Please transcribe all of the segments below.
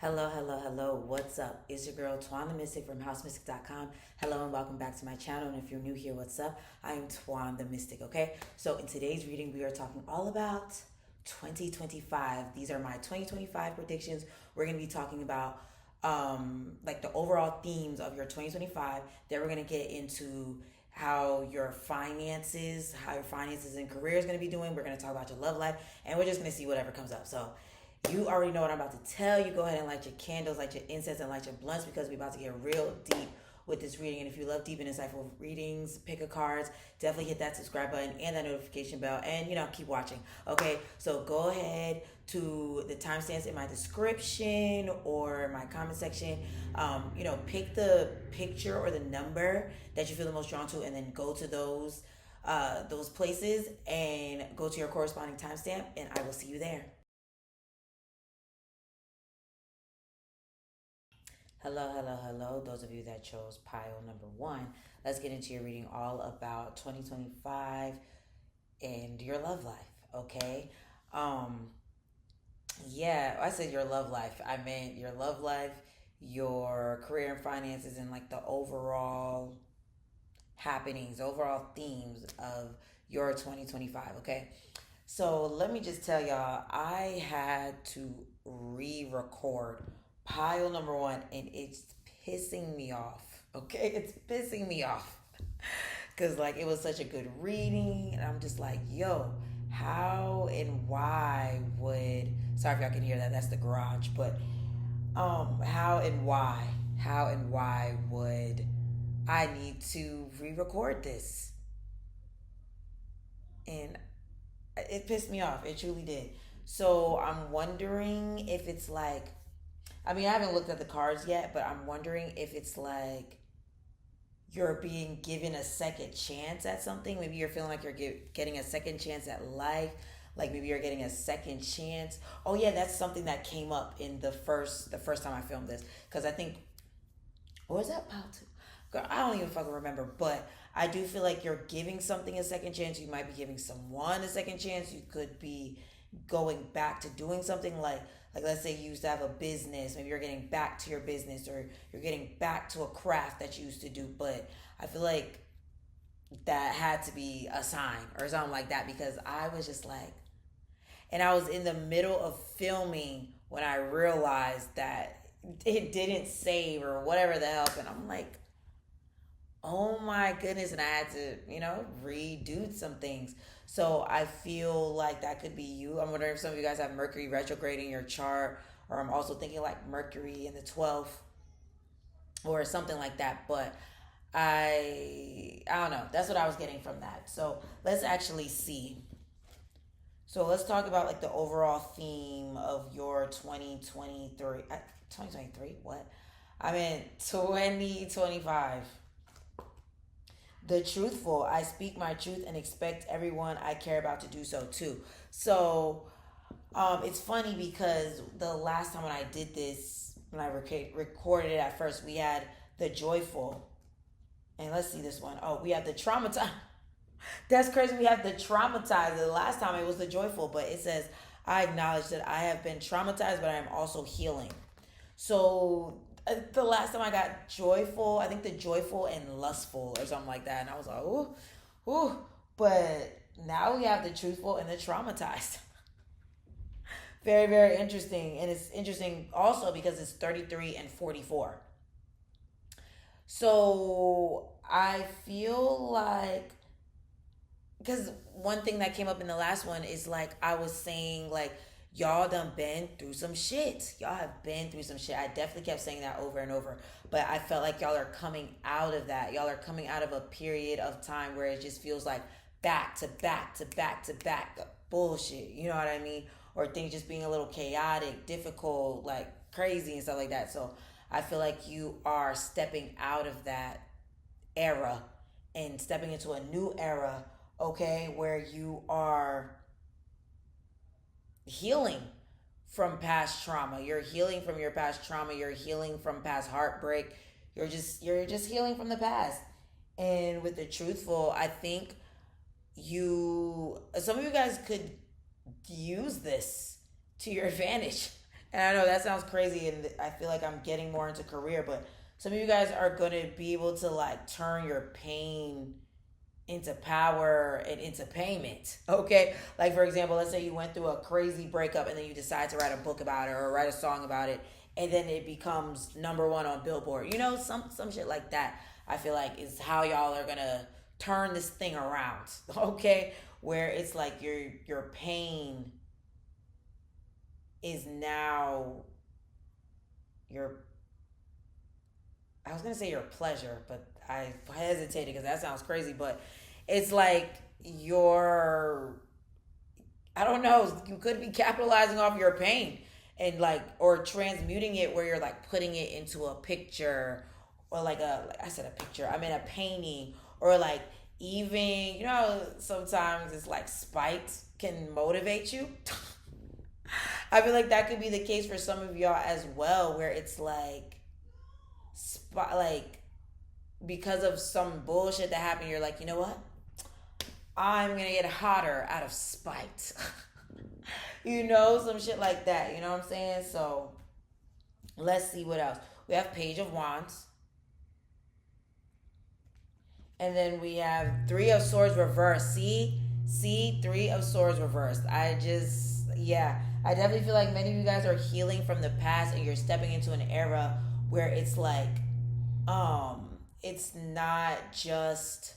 Hello, hello, hello. What's up? It's your girl Twan the Mystic from housemystic.com. Hello and welcome back to my channel. And if you're new here, what's up? I am Twan the Mystic, okay? So in today's reading, we are talking all about 2025. These are my 2025 predictions. We're going to be talking about like the overall themes of your 2025. Then we're going to get into how your finances and career is going to be doing. We're going to talk about your love life, and we're just going to see whatever comes up. So you already know what I'm about to tell you. Go ahead and light your candles, light your incense, and light your blunts because we're about to get real deep with this reading. And if you love deep and insightful readings, pick a cards, definitely hit that subscribe button and that notification bell, and keep watching. Okay, so go ahead to the timestamps in my description or my comment section. Pick the picture or the number that you feel the most drawn to, and then go to those places and go to your corresponding timestamp, and I will see you there. Hello, hello, hello. Those of you that chose pile number one, let's get into your reading all about 2025 and your love life, okay? Um, yeah, I said your love life. I meant your love life, your career and finances, and like the overall happenings, overall themes of your 2025, okay? So let me just tell y'all, I had to re record pile number one, and it's pissing me off, okay? It's pissing me off because, like, it was such a good reading, and I'm just like, yo, how and why would, sorry if y'all can hear that, that's the garage, but how and why would I need to re record this? And it pissed me off. It truly did. So I'm wondering if it's like, I mean, I haven't looked at the cards yet, but I'm wondering if it's like you're being given a second chance at something. Maybe you're feeling like you're getting a second chance at life. Like maybe you're getting a second chance. Oh yeah, that's something that came up in the first time I filmed this because I think, or was that about to? Girl, I don't even fucking remember. But I do feel like you're giving something a second chance. You might be giving someone a second chance. You could be going back to doing something like let's say you used to have a business. Maybe you're getting back to your business, or you're getting back to a craft that you used to do. But I feel like that had to be a sign or something like that because I was just like, and I was in the middle of filming when I realized that it didn't save or whatever the hell. And I'm like, oh my goodness. And I had to, redo some things. So I feel like that could be you. I'm wondering if some of you guys have Mercury retrograde in your chart, or I'm also thinking like Mercury in the 12th or something like that. But I don't know. That's what I was getting from that. So let's actually see. So let's talk about like the overall theme of your 2023. 2023? What? I mean 2025. The truthful. I speak my truth and expect everyone I care about to do so too. So it's funny because the last time when I did this, when I recorded it at first, we had the joyful. And let's see this one. Oh, we have the traumatized. That's crazy. We have the traumatized. The last time it was the joyful, but it says, I acknowledge that I have been traumatized, but I am also healing. So the last time I got joyful, I think the joyful and lustful or something like that. And I was like, ooh, ooh. But now we have the truthful and the traumatized. Very, very interesting. And it's interesting also because it's 33 and 44. So I feel like, because one thing that came up in the last one is like I was saying, like, y'all done been through some shit. Y'all have been through some shit. I definitely kept saying that over and over. But I felt like y'all are coming out of that. Y'all are coming out of a period of time where it just feels like back to back to back to back bullshit. You know what I mean? Or things just being a little chaotic, difficult, like crazy and stuff like that. So I feel like you are stepping out of that era and stepping into a new era, okay, where you are healing from past trauma. You're healing from your past trauma. You're healing from past heartbreak. You're just healing from the past. And with the truthful, I think some of you guys could use this to your advantage. And I know that sounds crazy, and I feel like I'm getting more into career, but some of you guys are going to be able to like turn your pain into power and into payment. Okay. Like, for example, let's say you went through a crazy breakup and then you decide to write a book about it or write a song about it. And then it becomes number one on Billboard. You know, some shit like that. I feel like is how y'all are gonna turn this thing around. Okay, where it's like your pain is now your, I was gonna say your pleasure, but I hesitated because that sounds crazy. But it's like your, I don't know, you could be capitalizing off your pain and like, or transmuting it where you're like putting it into a picture or like a, like I said, a picture, I mean a painting, or like even, you know, sometimes it's like spite can motivate you. I feel like that could be the case for some of y'all as well, where it's like, like because of some bullshit that happened, you're like, you know what? I'm gonna get hotter out of spite. You know, some shit like that. You know what I'm saying? So let's see what else. We have Page of Wands. And then we have Three of Swords reversed. See, Three of Swords reversed. Yeah. I definitely feel like many of you guys are healing from the past and you're stepping into an era where it's like, it's not just,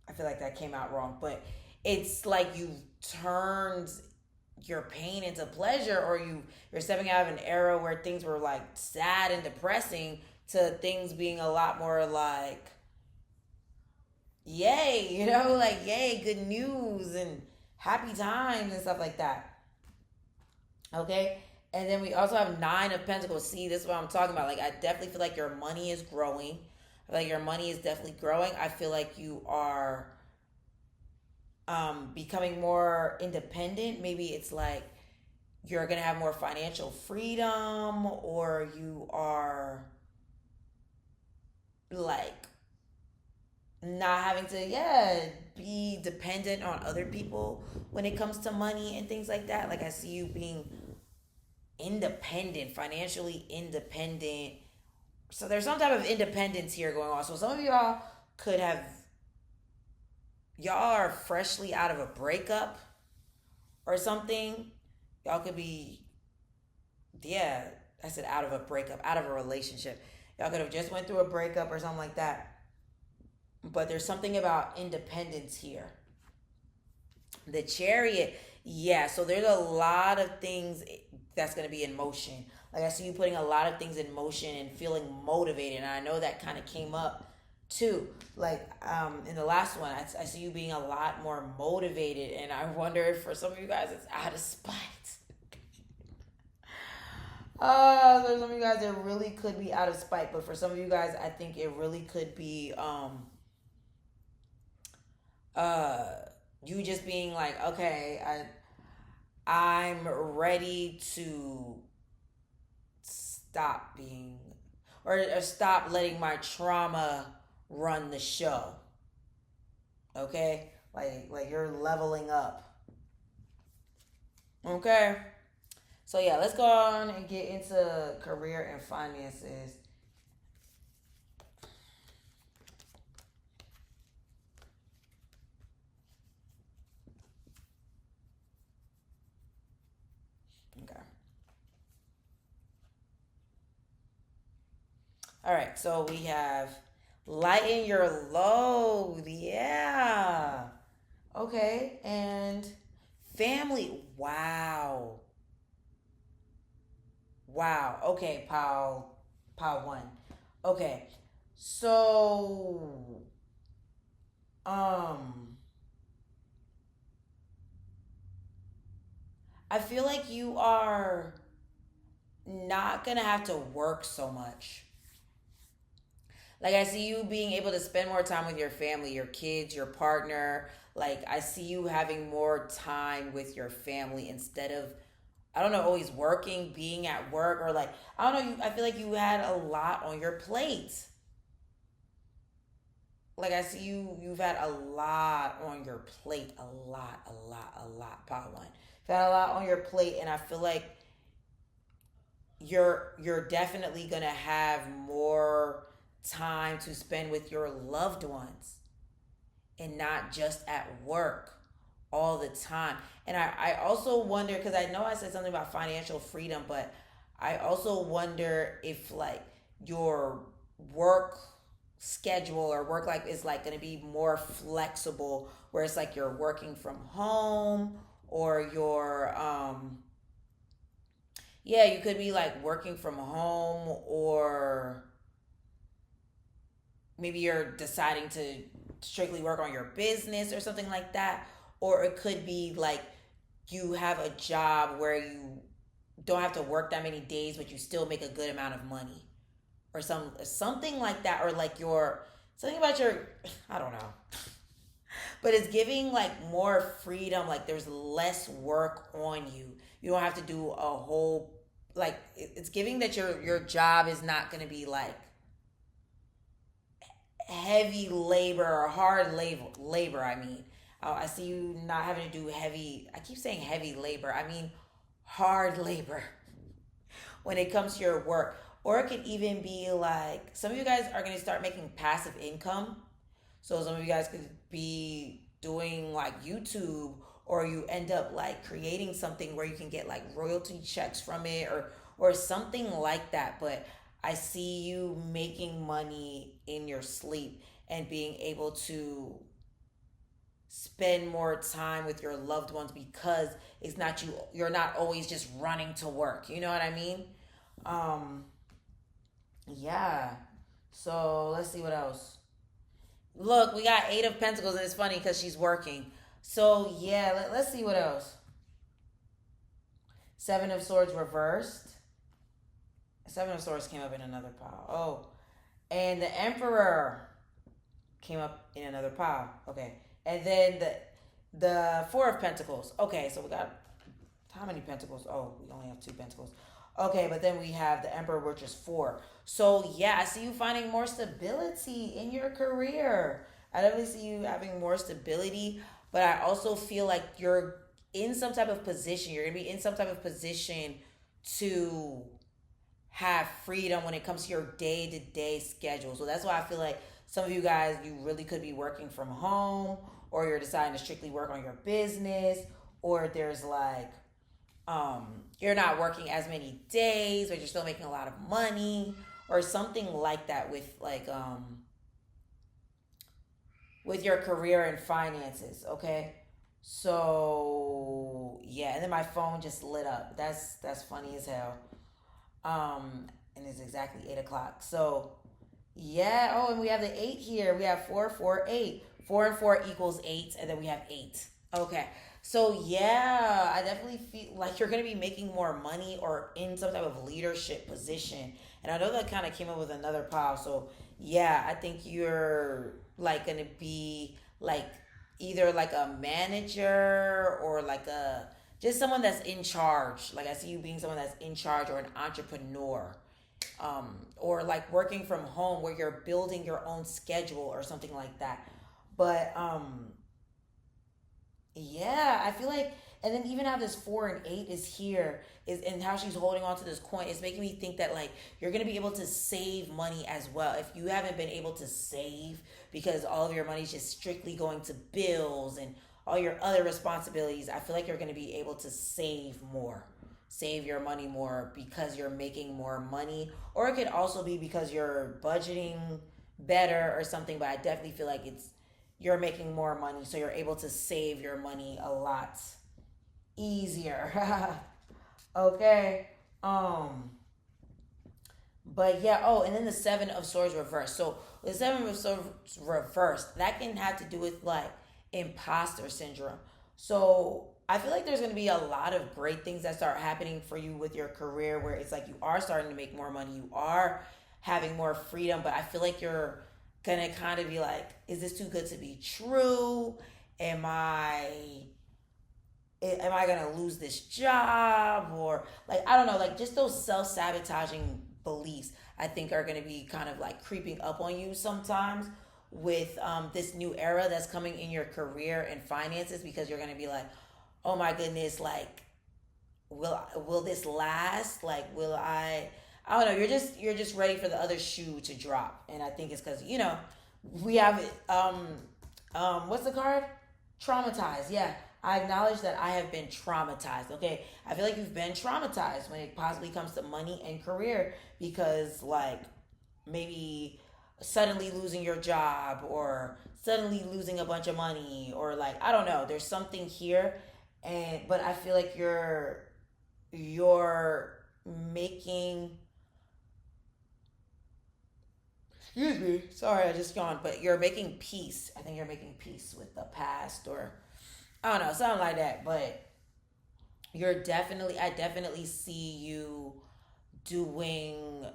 I feel like that came out wrong, but it's like you turned your pain into pleasure, or you're stepping out of an era where things were like sad and depressing to things being a lot more like yay, you know, like yay, good news and happy times and stuff like that. Okay. And then we also have Nine of Pentacles. See, this is what I'm talking about. Like, I definitely feel like your money is growing. I feel like your money is definitely growing. I feel like you are becoming more independent. Maybe it's like you're gonna have more financial freedom, or you are like not having to, yeah, be dependent on other people when it comes to money and things like that. Like, I see you being independent, financially independent. So there's some type of independence here going on. So some of y'all could have, y'all are freshly out of a breakup or something. Y'all could be, yeah, I said out of a breakup, out of a relationship. Y'all could have just went through a breakup or something like that. But there's something about independence here. The Chariot, yeah, so there's a lot of things that's going to be in motion. Like, I see you putting a lot of things in motion and feeling motivated. And I know that kind of came up too. Like, in the last one, I see you being a lot more motivated. And I wonder if for some of you guys it's out of spite. There's some of you guys that really could be out of spite. But for some of you guys, I think it really could be uh, you just being like, okay, I'm ready to stop being, or stop letting my trauma run the show. Okay? Like you're leveling up. Okay? So yeah, let's go on and get into career and finances. Okay. All right, so we have lighten your load. Yeah. Okay, and family. Wow. Wow. Okay, pile one. Okay. So um I feel like you are not gonna have to work so much. Like, I see you being able to spend more time with your family, your kids, your partner. Like, I see you having more time with your family instead of, I don't know, always working, being at work, or like, I don't know, I feel like you had a lot on your plate. like I see you've had a lot on your plate, a lot, pot one. You've had a lot on your plate, and I feel like you're definitely gonna have more time to spend with your loved ones and not just at work all the time. And I also wonder, because I know I said something about financial freedom, but I also wonder if like your work schedule or work life is like going to be more flexible, where it's like you're working from home, or you're yeah, you could be like working from home, or maybe you're deciding to strictly work on your business or something like that. Or it could be like you have a job where you don't have to work that many days, but you still make a good amount of money, or something like that. Or like your something about your I don't know, but it's giving like more freedom. Like there's less work on you. You don't have to do a whole like it's giving that your job is not going to be like heavy labor or hard labor. I mean, I see you not having to do heavy. I keep saying heavy labor. I mean hard labor when it comes to your work. Or it could even be like some of you guys are going to start making passive income. So some of you guys could be doing like YouTube, or you end up like creating something where you can get like royalty checks from it, or something like that. But I see you making money in your sleep and being able to spend more time with your loved ones, because you're not always just running to work. You know what I mean? Um yeah. So let's see what else. Look, we got 8 of Pentacles, and it's funny because she's working. So yeah, let's see what else. 7 of Swords reversed. 7 of Swords came up in another pile. Oh, and the Emperor came up in another pile. Okay, and then the 4 of Pentacles. Okay, so we got how many Pentacles? Oh, we only have 2 Pentacles. Okay, but then we have the Emperor, which is 4. So yeah, I see you finding more stability in your career. I definitely see you having more stability, but I also feel like you're in some type of position. You're gonna be in some type of position to have freedom when it comes to your day to day schedule. So that's why I feel like some of you guys, you really could be working from home, or you're deciding to strictly work on your business, or there's like you're not working as many days, but you're still making a lot of money, or something like that with your career and finances. Okay, so yeah, and then my phone just lit up. That's funny as hell. And it's exactly 8 o'clock. So yeah. Oh, and we have the 8 here. We have 4, 4, 8. 4 and 4 equals 8, and then we have 8. Okay. So yeah, I definitely feel like you're gonna be making more money, or in some type of leadership position. And I know that kind of came up with another pile. So yeah, I think you're like gonna be like either like a manager, or like a just someone that's in charge. Like I see you being someone that's in charge, or an entrepreneur, or like working from home where you're building your own schedule or something like that. But yeah, I feel like, and then even how this 4 and 8 is here, is and how she's holding on to this coin, it's making me think that like you're gonna be able to save money as well. If you haven't been able to save because all of your money's just strictly going to bills and all your other responsibilities, I feel like you're gonna be able to save more, save your money more, because you're making more money. Or it could also be because you're budgeting better or something. But I definitely feel like it's you're making more money, so you're able to save your money a lot easier. Okay. But yeah, oh, and then the 7 of Swords reversed. So the 7 of Swords reversed, that can have to do with like imposter syndrome. So I feel like there's going to be a lot of great things that start happening for you with your career, where it's like you are starting to make more money, you are having more freedom. But I feel like you're gonna kind of be like, is this too good to be true? Am I gonna lose this job? Or like, I don't know, like just those self-sabotaging beliefs I think are gonna be kind of like creeping up on you sometimes, with this new era that's coming in your career and finances, because you're going to be like, oh my goodness, like will this last? Like will I don't know, you're just ready for the other shoe to drop. And I think it's because, we have what's the card? Traumatized. Yeah. I acknowledge that I have been traumatized. Okay. I feel like you've been traumatized when it possibly comes to money and career, because like maybe suddenly losing your job, or suddenly losing a bunch of money, or like I don't know, there's something here. And but I feel like you're making, excuse me, sorry, I just yawned, but you're making peace. I think you're making peace with the past, or I don't know, something like that. But I definitely see you doing,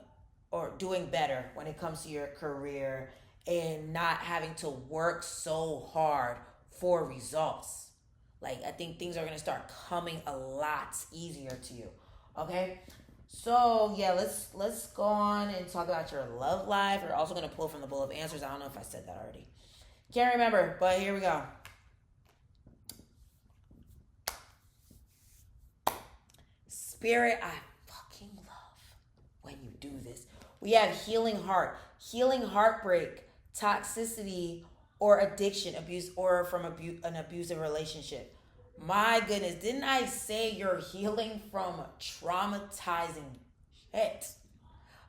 or doing better when it comes to your career, and not having to work so hard for results. Like I think things are gonna start coming a lot easier to you. Okay. So yeah, let's go on and talk about your love life. We're also gonna pull from the bowl of answers. I don't know if I said that already. Can't remember, but here we go. Spirit, I fucking love when you do this. We have healing heart, healing heartbreak, toxicity, or addiction, abuse, or from an abusive relationship. My goodness, didn't I say you're healing from traumatizing shit?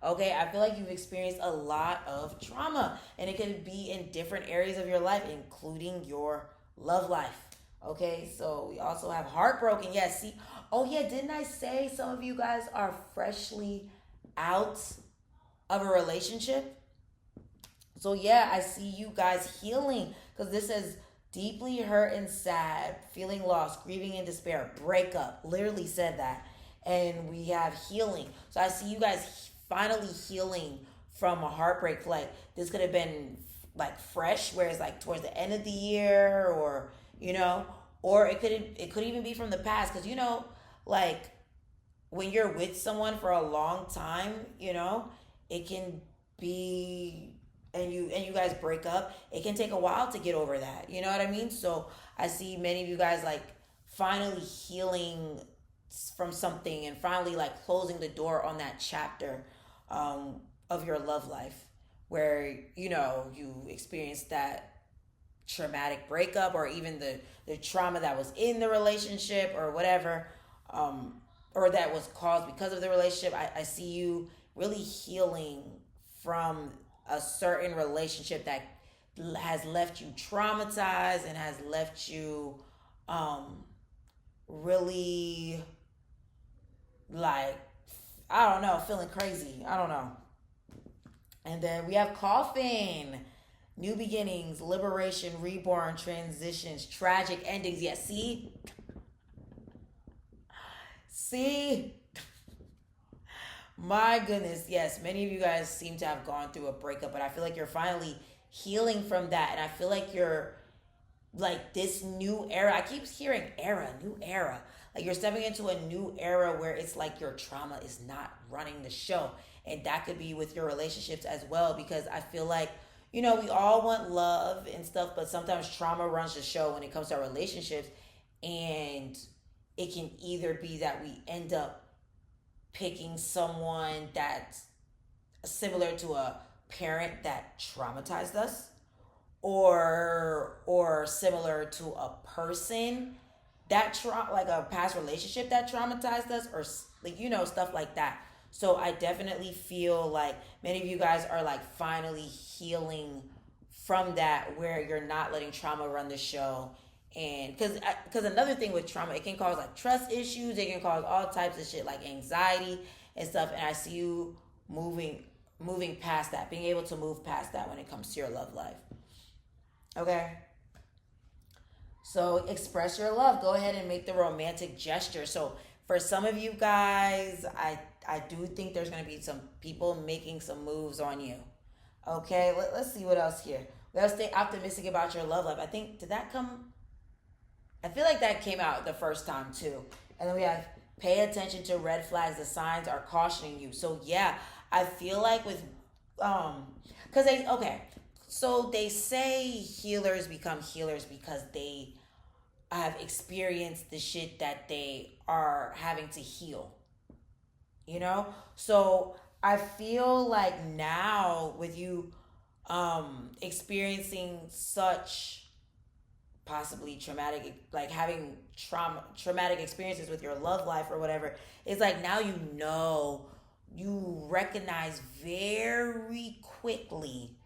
Okay, I feel like you've experienced a lot of trauma, and it could be in different areas of your life, including your love life. Okay, so we also have heartbroken. Yeah, see, oh yeah, didn't I say some of you guys are freshly out of a relationship? So yeah, I see you guys healing, because this says deeply hurt and sad, feeling lost, grieving and despair, breakup. Literally said that. And we have healing. So I see you guys finally healing from a heartbreak. Like this could have been like fresh, where it's like towards the end of the year, or or it could even be from the past, because like when you're with someone for a long time, it can be, and you guys break up, it can take a while to get over that. You know what I mean? So I see many of you guys like finally healing from something, and finally like closing the door on that chapter of your love life, where you experienced that traumatic breakup, or even the trauma that was in the relationship, or whatever, or that was caused because of the relationship. I see you really healing from a certain relationship that has left you traumatized, and has left you really, like, I don't know, feeling crazy. I don't know. And then we have coffin. New beginnings, liberation, reborn, transitions, tragic endings. Yeah, see, my goodness, yes, many of you guys seem to have gone through a breakup, but I feel like you're finally healing from that. And I feel like you're like this new era. I keep hearing era, new era. Like you're stepping into a new era where it's like your trauma is not running the show. And that could be with your relationships as well, because I feel like, we all want love and stuff, but sometimes trauma runs the show when it comes to our relationships. And it can either be that we end up picking someone that's similar to a parent that traumatized us, or similar to a person that like a past relationship that traumatized us, or like stuff like that. So I definitely feel like many of you guys are like finally healing from that, where you're not letting trauma run the show. And because another thing with trauma, it can cause like trust issues, it can cause all types of shit like anxiety and stuff. And I see you moving past that, being able to move past that when it comes to your love life. Okay. So express your love. Go ahead and make the romantic gesture. So for some of you guys, I do think there's going to be some people making some moves on you. Okay, let's see what else here. We have to stay optimistic about your love life. I think, did that come? I feel like that came out the first time too. And then we have pay attention to red flags. The signs are cautioning you. So yeah, I feel like with, because okay. So they say healers become healers because they have experienced the shit that they are having to heal, you know? So I feel like now with you experiencing such possibly traumatic, like having traumatic experiences with your love life or whatever, it's like now you know, you recognize very quickly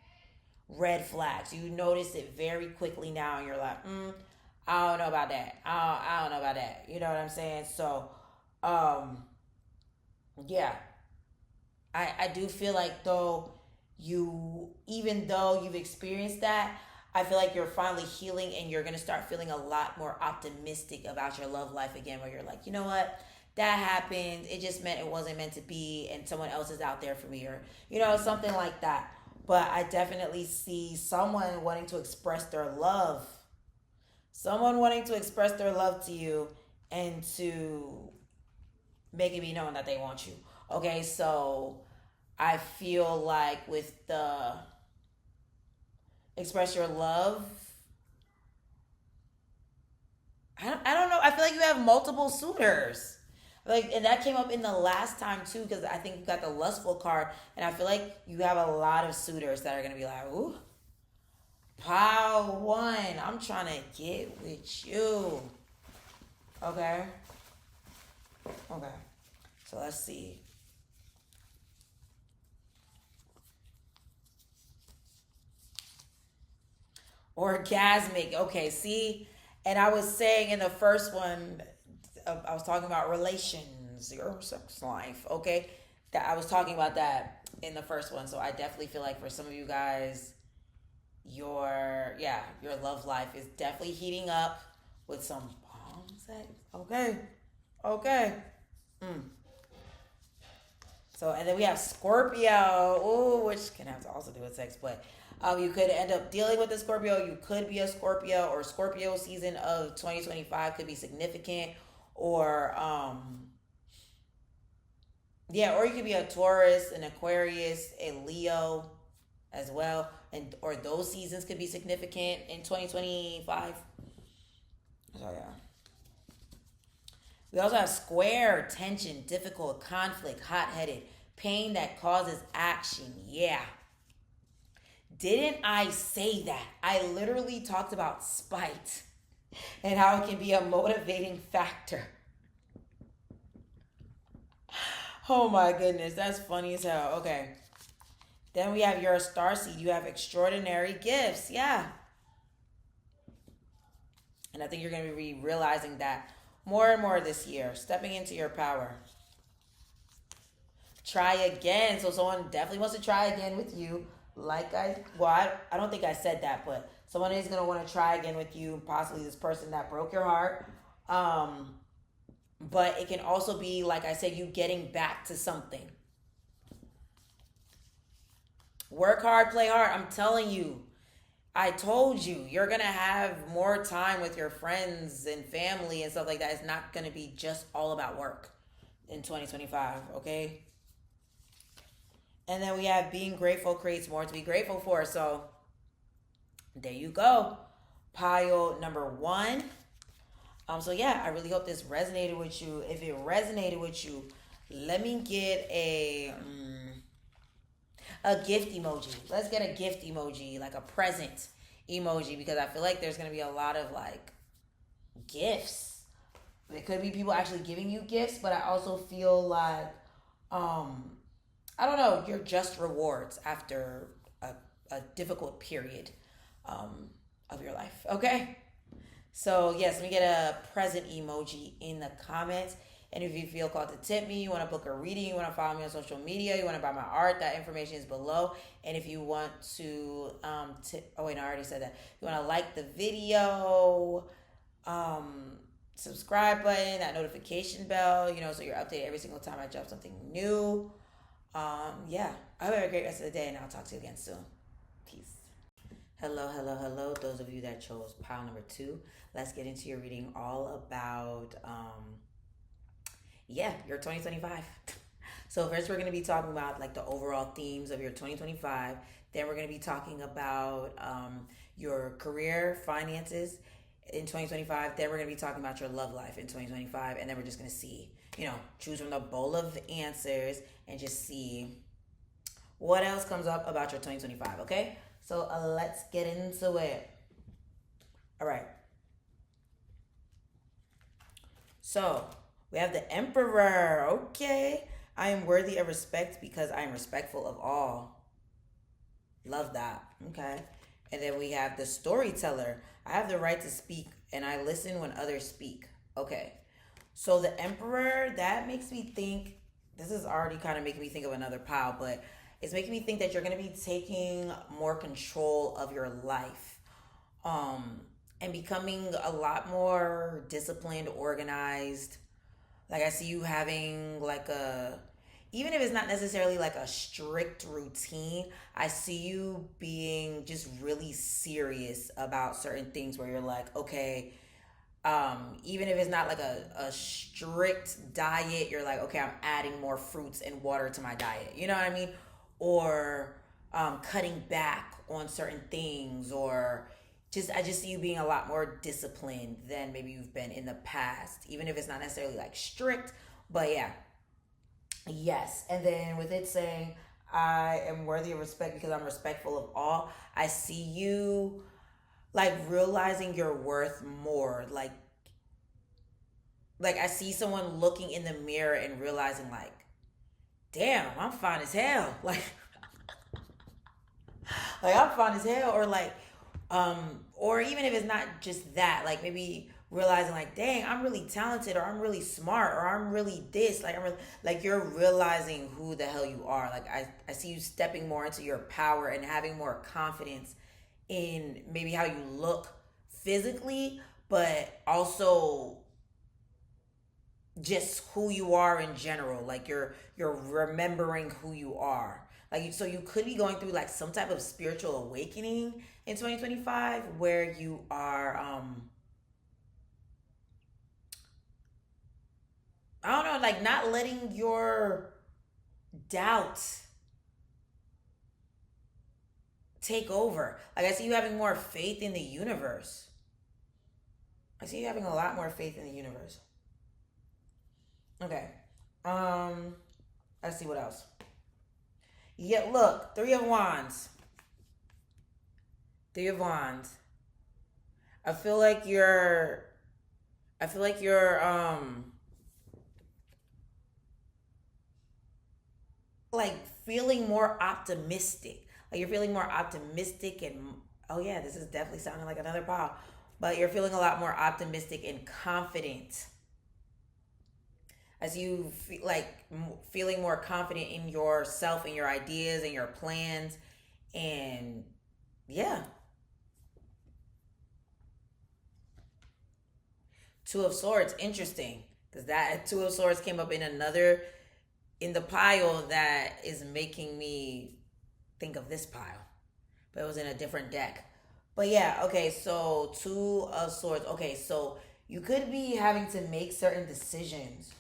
red flags. You notice it very quickly now, and you're like, I don't know about that. I don't know about that. You know what I'm saying? So, um, yeah, I do feel like though even though you've experienced that, I feel like you're finally healing and you're gonna start feeling a lot more optimistic about your love life again. Where you're like, you know what? That happened. It just meant it wasn't meant to be, and someone else is out there for me, or something like that. But I definitely see someone wanting to express their love, someone wanting to express their love to you, and to make it be known that they want you. Okay, so I feel like with the express your love, I don't know. I feel like you have multiple suitors. Like, and that came up in the last time too, because I think you got the lustful card, and I feel like you have a lot of suitors that are gonna be like, ooh, pile one, I'm trying to get with you. Okay. Okay. So let's see. Orgasmic. Okay, see? And I was saying in the first one, I was talking about relations, your sex life. Okay. That I was talking about that in the first one. So I definitely feel like for some of you guys, your love life is definitely heating up with some palm sex. Okay. Okay. Mm. So, and then we have Scorpio, ooh, which can have to also do with sex, but you could end up dealing with a Scorpio. You could be a Scorpio, or Scorpio season of 2025 could be significant, or or you could be a Taurus, an Aquarius, a Leo as well, and or those seasons could be significant in 2025. So yeah. We also have square, tension, difficult, conflict, hot headed, pain that causes action. Yeah. Didn't I say that? I literally talked about spite and how it can be a motivating factor. Oh my goodness, that's funny as hell. Okay. Then we have your star seed. You have extraordinary gifts. Yeah. And I think you're going to be realizing that more and more this year, stepping into your power. Try again. So someone definitely wants to try again with you. I don't think I said that, but someone is going to want to try again with you, possibly this person that broke your heart. But it can also be, like I said, you getting back to something. Work hard, play hard. I'm telling you. I told you, you're going to have more time with your friends and family and stuff like that. It's not going to be just all about work in 2025, okay? And then we have being grateful creates more to be grateful for. So there you go. Pile number one. So yeah, I really hope this resonated with you. If it resonated with you, let me get a gift emoji. Let's get a gift emoji, like a present emoji, because I feel like there's going to be a lot of like gifts. It could be people actually giving you gifts, but I also feel like I don't know, you're just rewards after a difficult period of your life. Okay? So yes, let me get a present emoji in the comments. And if you feel called to tip me, you want to book a reading, you want to follow me on social media, you want to buy my art, that information is below. And if you want to I already said that. You want to like the video, subscribe button, that notification bell, so you're updated every single time I drop something new. I hope you have a great rest of the day, and I'll talk to you again soon. Peace. Hello, hello, hello. Those of you that chose pile number 2, let's get into your reading all about your 2025. So first we're going to be talking about like the overall themes of your 2025. Then we're going to be talking about your career, finances in 2025. Then we're going to be talking about your love life in 2025. And then we're just going to see, choose from the bowl of answers and just see what else comes up about your 2025. Okay? So let's get into it. All right. So we have the Emperor. Okay. I am worthy of respect because I am respectful of all. Love that. Okay. And then we have the Storyteller. I have the right to speak and I listen when others speak. Okay. So the Emperor, that makes me think, this is already kind of making me think of another pile, but it's making me think that you're going to be taking more control of your life. And becoming a lot more disciplined, organized. Like I see you having like even if it's not necessarily like a strict routine, I see you being just really serious about certain things where you're like, okay, even if it's not like a strict diet, you're like, okay, I'm adding more fruits and water to my diet. You know what I mean? Or cutting back on certain things, or I just see you being a lot more disciplined than maybe you've been in the past, even if it's not necessarily like strict. But yeah, yes. And then with it saying, I am worthy of respect because I'm respectful of all, I see you like realizing your worth more. Like I see someone looking in the mirror and realizing like, damn, I'm fine as hell. Like I'm fine as hell, or even if it's not just that, like maybe realizing like, dang, I'm really talented, or I'm really smart, or I'm really this, like I'm really, like you're realizing who the hell you are. Like I see you stepping more into your power and having more confidence in maybe how you look physically, but also just who you are in general. Like you're remembering who you are. Like so you could be going through like some type of spiritual awakening in 2025 where you are I don't know, like not letting your doubt take over. Like I see you having more faith in the universe. I see you having a lot more faith in the universe. Okay. Um let's see what else. Yeah, look, Three of Wands. Three of Wands. I feel like you're I feel like you're like feeling more optimistic. Like you're feeling more optimistic and oh yeah, this is definitely sounding like another pile. But you're feeling a lot more optimistic and confident as you feeling more confident in yourself and your ideas and your plans, and yeah. Two of Swords, interesting, because that Two of Swords came up in the pile that is making me think of this pile, but it was in a different deck. But yeah, okay, so Two of Swords. Okay, so you could be having to make certain decisions.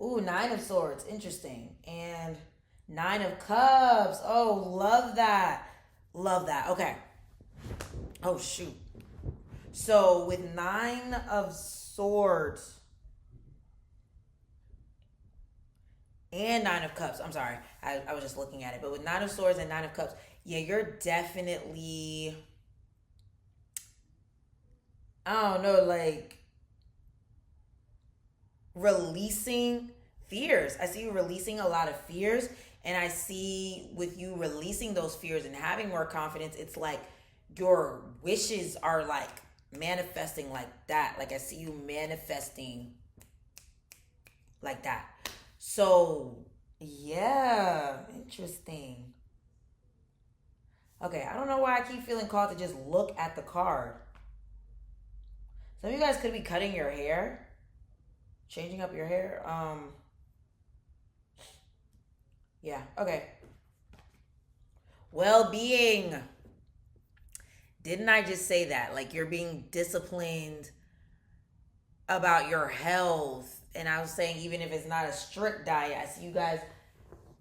Ooh, Nine of Swords, interesting. And Nine of Cups. Oh, love that. Love that. Okay. Oh, shoot. So with Nine of Swords and Nine of Cups, I'm sorry, I was just looking at it, but with Nine of Swords and Nine of Cups, yeah, you're definitely, I don't know, like releasing fears. I see you releasing a lot of fears, and I see with you releasing those fears and having more confidence, it's like your wishes are like manifesting like that. Like I see you manifesting like that. So, yeah, interesting. Okay, I don't know why I keep feeling called to just look at the card. Some of you guys could be cutting your hair, changing up your hair. Yeah, okay. Well-being. Didn't I just say that? Like you're being disciplined about your health And I was saying, even if it's not a strict diet, I see you guys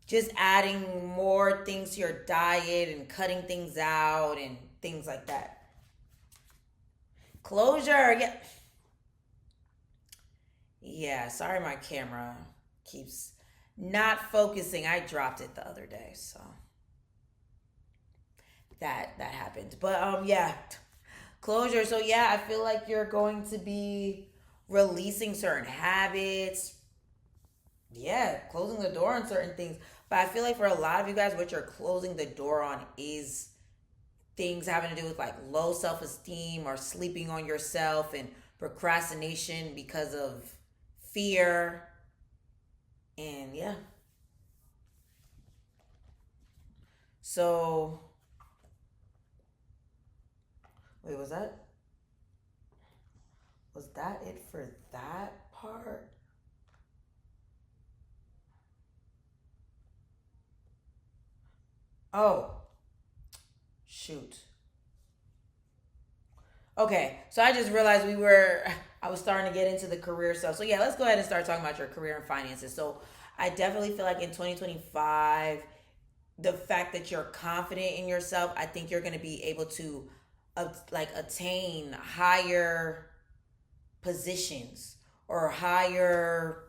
just adding more things to your diet and cutting things out and things like that. Closure, yeah. Yeah, sorry my camera keeps not focusing. I dropped it the other day, so that happened. But yeah, closure. So yeah, I feel like you're going to be releasing certain habits. Yeah, closing the door on certain things. But I feel like for a lot of you guys, what you're closing the door on is things having to do with like low self esteem or sleeping on yourself and procrastination because of fear. And yeah. So, wait, was that it for that part? Oh, shoot. Okay, so I just realized I was starting to get into the career stuff. So yeah, let's go ahead and start talking about your career and finances. So I definitely feel like in 2025, the fact that you're confident in yourself, I think you're going to be able to like attain higher positions or higher,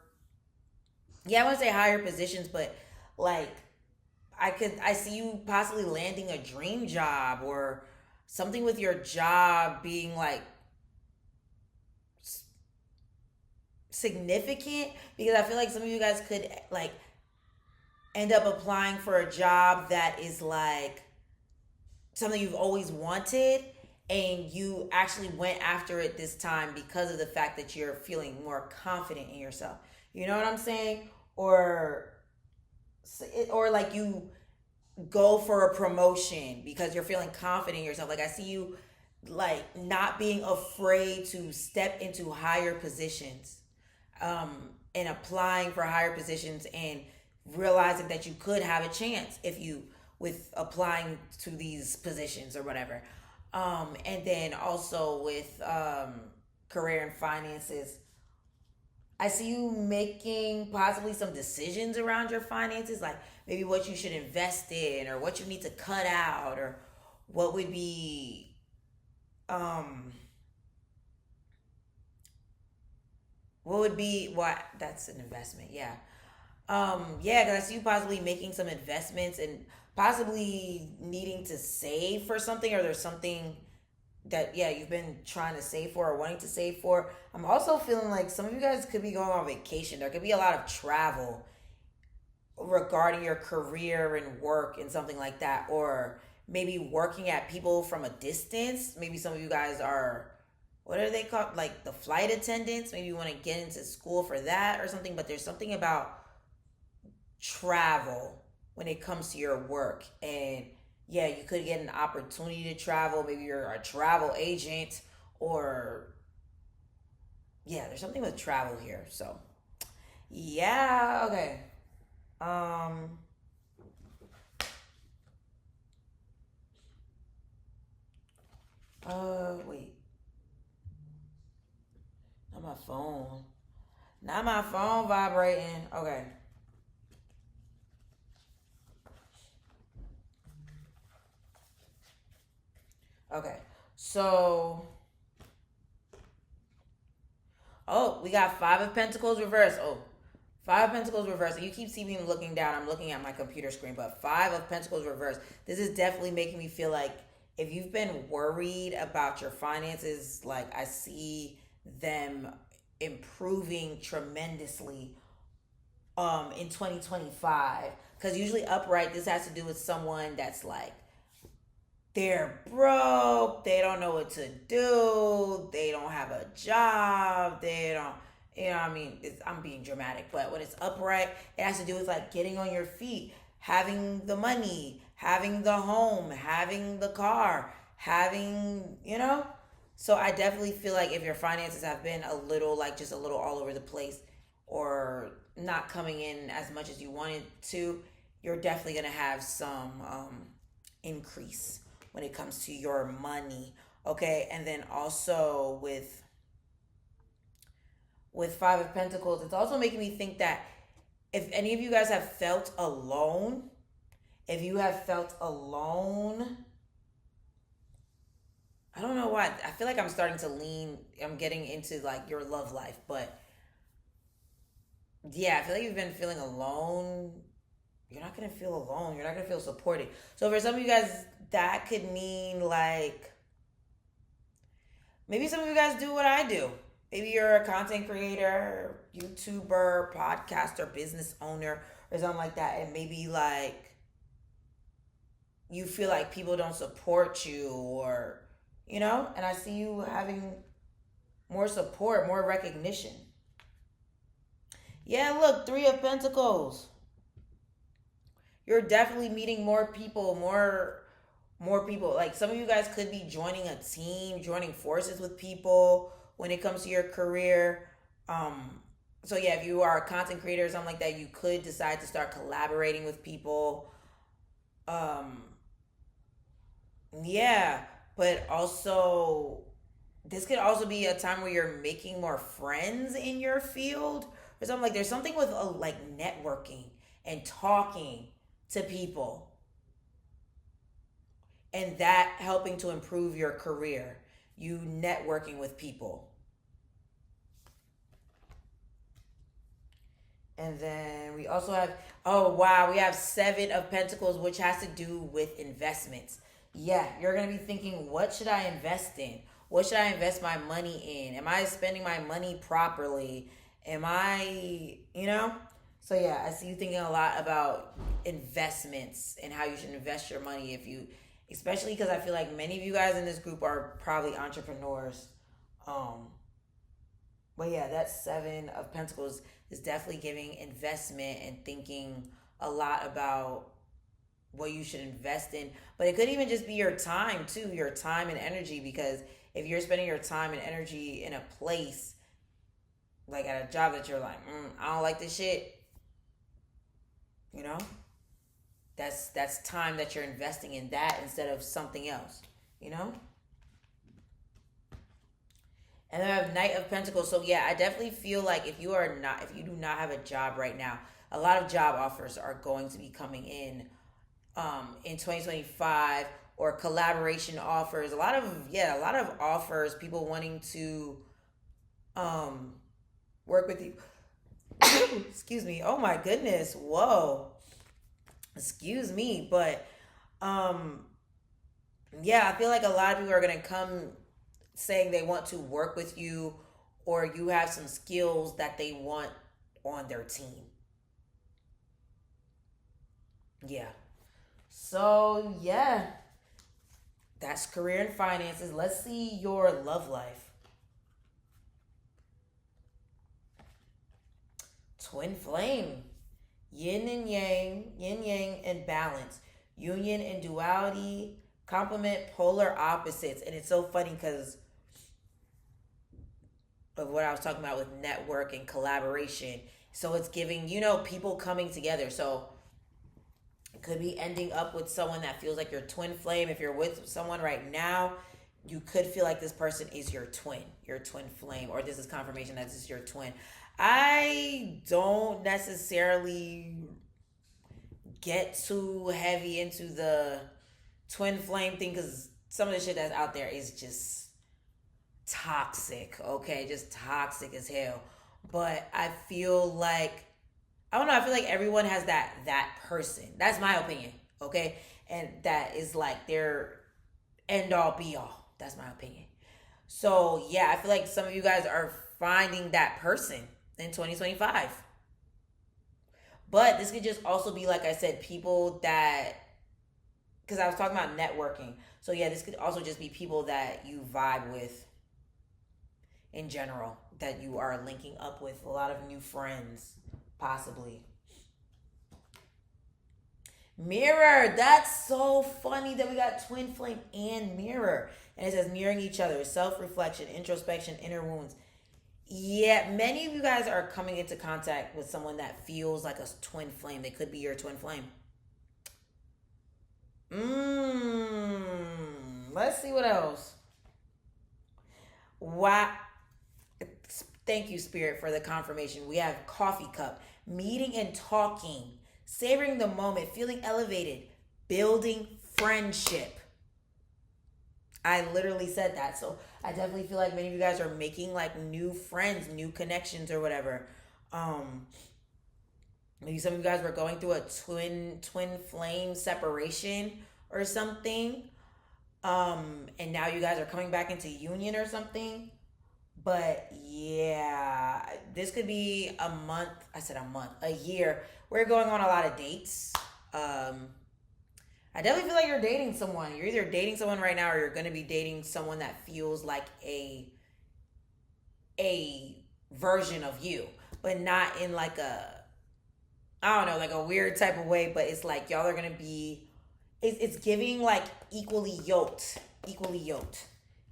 yeah, I want to say higher positions, but like I see you possibly landing a dream job or something with your job being like significant, because I feel like some of you guys could like end up applying for a job that is like something you've always wanted, and you actually went after it this time because of the fact that you're feeling more confident in yourself. You know what I'm saying? Or or like you go for a promotion because you're feeling confident in yourself. Like I see you like not being afraid to step into higher positions, and applying for higher positions and realizing that you could have a chance if you with applying to these positions or whatever. And then also with career and finances, I see you making possibly some decisions around your finances, like maybe what you should invest in or what you need to cut out or what would be um what that's an investment, yeah. Yeah, because I see you possibly making some investments and possibly needing to save for something, or there's something that yeah you've been trying to save for or wanting to save for. I'm also feeling like some of you guys could be going on vacation. There could be a lot of travel regarding your career and work and something like that, or maybe working at people from a distance. Maybe some of you guys are, what are they called, like the flight attendants. Maybe you want to get into school for that or something, but there's something about travel when it comes to your work. And yeah, you could get an opportunity to travel. Maybe you're a travel agent, or yeah, there's something with travel here. So yeah, okay. Um, wait, not my phone. Not my phone vibrating. Okay, okay. So, oh, we got Five of Pentacles reverse. Oh, Five of Pentacles reverse. And you keep seeing me looking down. I'm looking at my computer screen, but Five of Pentacles reverse. This is definitely making me feel like if you've been worried about your finances, like I see them improving tremendously in 2025. Because usually upright, this has to do with someone that's like they're broke, they don't know what to do, they don't have a job, they don't, you know what I mean? I'm being dramatic, but when it's upright, it has to do with like getting on your feet, having the money, having the home, having the car, having, you know? So I definitely feel like if your finances have been a little, like just a little all over the place or not coming in as much as you wanted to, you're definitely going to have some increase when it comes to your money. Okay. And then also with with Five of Pentacles, it's also making me think that if any of you guys have felt alone, if you have felt alone, I don't know why. I feel like I'm starting to lean, I'm getting into like your love life, but yeah, I feel like you've been feeling alone. You're not gonna feel alone. You're not gonna feel supported. So for some of you guys, that could mean like maybe some of you guys do what I do. Maybe you're a content creator, YouTuber, podcaster, business owner, or something like that. And maybe like you feel like people don't support you or, and I see you having more support, more recognition. Yeah, look, Three of Pentacles. You're definitely meeting more people. Like some of you guys could be joining a team, joining forces with people when it comes to your career. So yeah, if you are a content creator or something like that, you could decide to start collaborating with people. Um, yeah, but also this could also be a time where you're making more friends in your field or something. Like there's something with like networking and talking to people and that helping to improve your career, you networking with people. And then we also have, oh wow, we have Seven of Pentacles, which has to do with investments. Yeah, you're going to be thinking, what should I invest in? What should I invest my money in? Am I spending my money properly? Am I, So yeah, I see you thinking a lot about investments and how you should invest your money especially because I feel like many of you guys in this group are probably entrepreneurs. Um, but yeah, that Seven of Pentacles is definitely giving investment and thinking a lot about what you should invest in. But it could even just be your time too, your time and energy. Because if you're spending your time and energy in a place, like at a job that you're like, I don't like this shit, you know, that's time that you're investing in that instead of something else, you know. And then I have Knight of Pentacles. So yeah, I definitely feel like if you do not have a job right now, a lot of job offers are going to be coming in 2025, or collaboration offers. A lot of offers, people wanting to um work with you. Excuse me. Oh my goodness. Whoa. Excuse me, but um yeah, I feel like a lot of people are going to come saying they want to work with you, or you have some skills that they want on their team. Yeah. So, yeah, that's career and finances. Let's see your love life. Twin flame. Yin yang and balance. Union and duality complement polar opposites. And it's so funny because of what I was talking about with network and collaboration. So it's giving, people coming together. So it could be ending up with someone that feels like your twin flame. If you're with someone right now, you could feel like this person is your twin flame, or this is confirmation that this is your twin. I don't necessarily get too heavy into the twin flame thing because some of the shit that's out there is just toxic, okay? Just toxic as hell. But I feel like I don't know, I feel like everyone has that person. That's my opinion, okay? And that is like their end all be all. That's my opinion. So, yeah, I feel like some of you guys are finding that person in 2025. But this could just also be, like I said, people that, because I was talking about networking. So, yeah, this could also just be people that you vibe with in general, that you are linking up with, a lot of new friends, possibly. Mirror, that's so funny that we got twin flame and mirror. And it says mirroring each other, self reflection, introspection, inner wounds. Yeah, many of you guys are coming into contact with someone that feels like a twin flame. They could be your twin flame. Let's see what else. Why? Thank you, Spirit, for the confirmation. We have coffee cup, meeting and talking, savoring the moment, feeling elevated, building friendship. I literally said that. So I definitely feel like many of you guys are making like new friends, new connections or whatever. Um Maybe some of you guys were going through a twin flame separation or something. And now you guys are coming back into union or something. But yeah, this could be a month. I said a month, a year. We're going on a lot of dates. I definitely feel like you're dating someone. You're either dating someone right now or you're going to be dating someone that feels like a version of you, but not in like a, I don't know, like a weird type of way, but it's like y'all are going to be, it's giving like equally yoked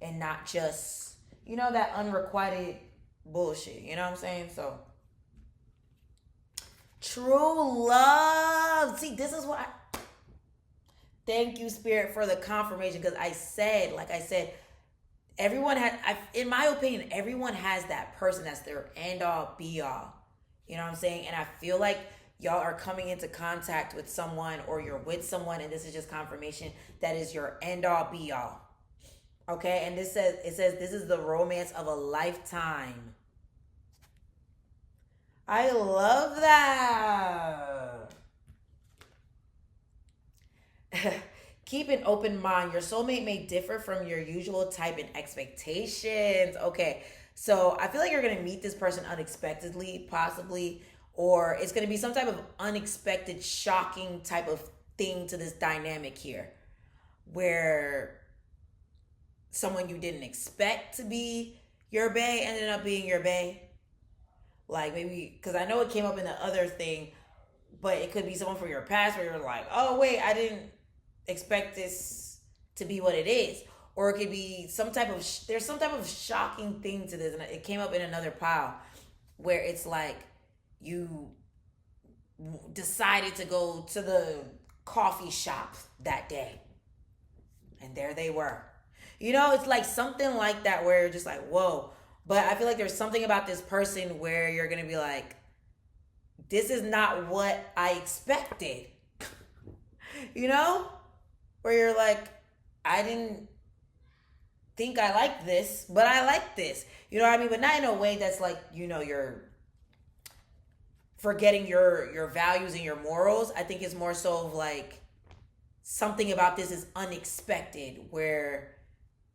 and not just, that unrequited bullshit. You know what I'm saying? So true love. See, this is what thank you, Spirit, for the confirmation. Because like I said, everyone had, in my opinion, everyone has that person that's their end all be all. You know what I'm saying? And I feel like y'all are coming into contact with someone or you're with someone, and this is just confirmation that is your end all be all. Okay? And it says this is the romance of a lifetime. I love that. Keep an open mind. Your soulmate may differ from your usual type and expectations. Okay. So I feel like you're going to meet this person unexpectedly, possibly, or it's going to be some type of unexpected, shocking type of thing to this dynamic here where someone you didn't expect to be your bae ended up being your bae. Like maybe, because I know it came up in the other thing, but it could be someone from your past where you're like, oh, wait, I didn't expect this to be what it is. Or it could be there's some type of shocking thing to this. And it came up in another pile where it's like you decided to go to the coffee shop that day. And there they were. It's like something like that where you're just like, whoa. But I feel like there's something about this person where you're going to be like, this is not what I expected. Where you're like, I didn't think I liked this, but I like this. You know what I mean? But not in a way that's like, you're forgetting your values and your morals. I think it's more so of like something about this is unexpected where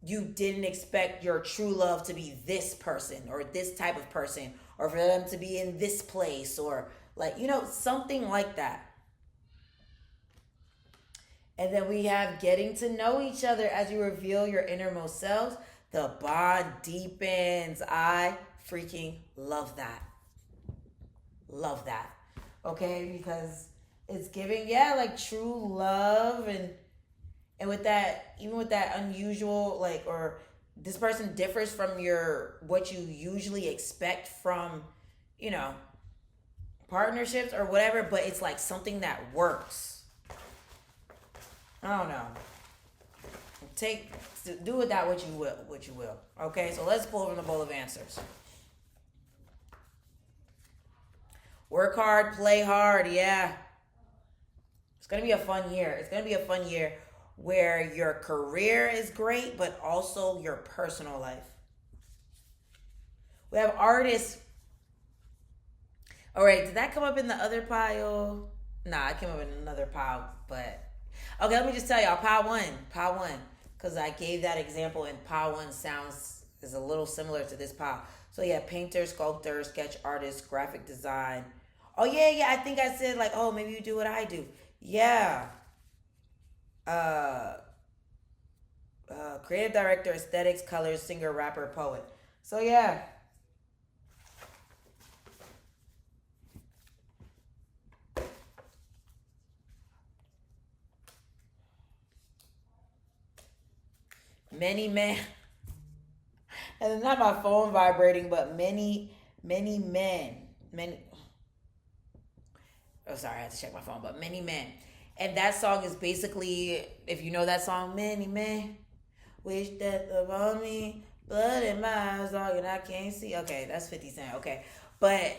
you didn't expect your true love to be this person or this type of person or for them to be in this place or like, something like that. And then we have getting to know each other as you reveal your innermost selves. The bond deepens. I freaking love that. Love that. Okay? Because it's giving, like true love and with that, even with that unusual, like, or this person differs from what you usually expect from, partnerships or whatever, but it's like something that works. I don't know. Do with that what you will. Okay, so let's pull from the bowl of answers. Work hard, play hard, yeah. It's gonna be a fun year. It's gonna be a fun year where your career is great, but also your personal life. We have artists. All right, did that come up in the other pile? Nah, it came up in another pile, but okay, let me just tell y'all, pile one, because I gave that example, and pile one is a little similar to this pile. So yeah, painter, sculptor, sketch artist, graphic design. Oh yeah, I think I said like, oh, maybe you do what I do. Yeah. Creative director, aesthetics, colors, singer, rapper, poet. So yeah. Many men, and it's not my phone vibrating, but many men, oh sorry, I had to check my phone, but many men. And that song is basically, if you know that song, many men wish that upon me. Blood in my eyes, dog, and I can't see. Okay, that's 50 Cent. Okay. But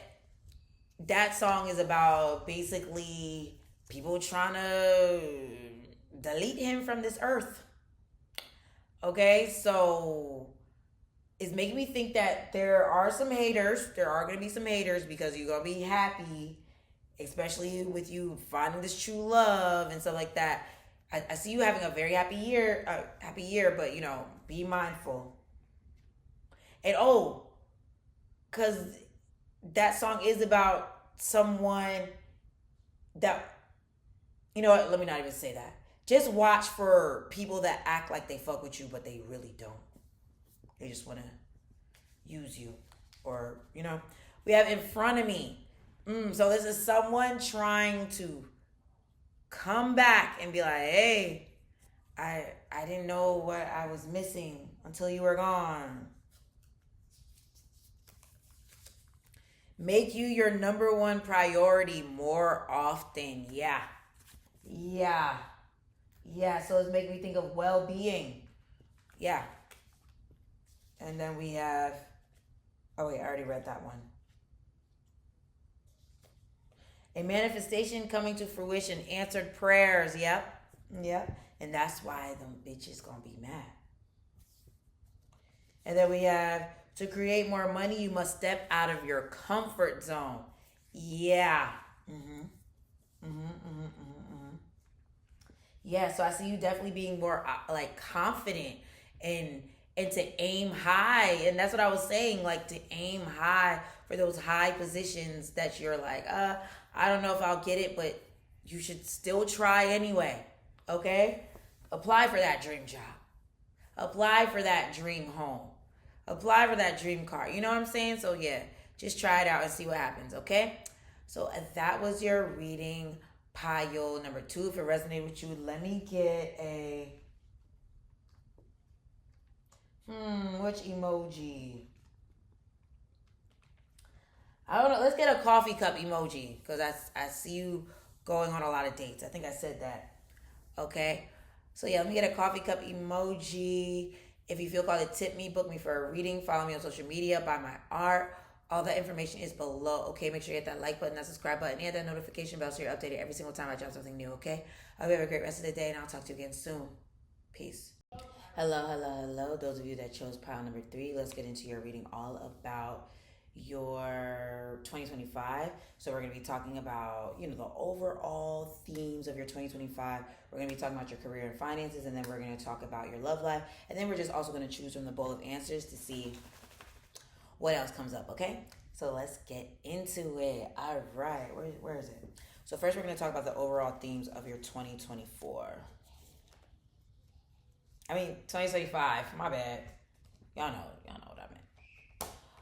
that song is about basically people trying to delete him from this earth. Okay, so it's making me think that there are some haters. There are going to be some haters because you're going to be happy, especially with you finding this true love and stuff like that. I see you having a very happy year, but be mindful. And because that song is about someone that, you know what, let me not even say that. Just watch for people that act like they fuck with you, but they really don't. They just want to use you. Or, we have in front of me. So this is someone trying to come back and be like, hey, I didn't know what I was missing until you were gone. Make you your number one priority more often. Yeah. Yeah. Yeah. So it's making me think of well being. Yeah. And then we have, oh wait, I already read that one. A manifestation coming to fruition, answered prayers. Yep. Yep. And that's why them bitches gonna be mad. And then we have, to create more money, you must step out of your comfort zone. Yeah. Mm-hmm. Mm-hmm. Mm-hmm. Mm-hmm. Yeah. So I see you definitely being more like confident and to aim high. And that's what I was saying, like to aim high for those high positions that you're like, I don't know if I'll get it, but you should still try anyway. Okay? Apply for that dream job. Apply for that dream home. Apply for that dream car. You know what I'm saying? So yeah, just try it out and see what happens, okay? So that was your reading pile number 2. If it resonated with you, let me get a which emoji? I don't know. Let's get a coffee cup emoji because I see you going on a lot of dates. I think I said that. Okay. So yeah, let me get a coffee cup emoji. If you feel called to tip me, book me for a reading, follow me on social media, buy my art. All that information is below. Okay, make sure you hit that like button, that subscribe button, and that notification bell so you're updated every single time I drop something new. Okay. I hope you have a great rest of the day, and I'll talk to you again soon. Peace. Hello, hello, hello. Those of you that chose pile number 3, let's get into your reading all about your 2025. So we're going to be talking about, the overall themes of your 2025. We're going to be talking about your career and finances, and then we're going to talk about your love life. And then we're just also going to choose from the bowl of answers to see what else comes up, okay? So let's get into it. All right. Where is it? So first we're going to talk about the overall themes of your 2024. 2025. My bad. Y'all know what I meant.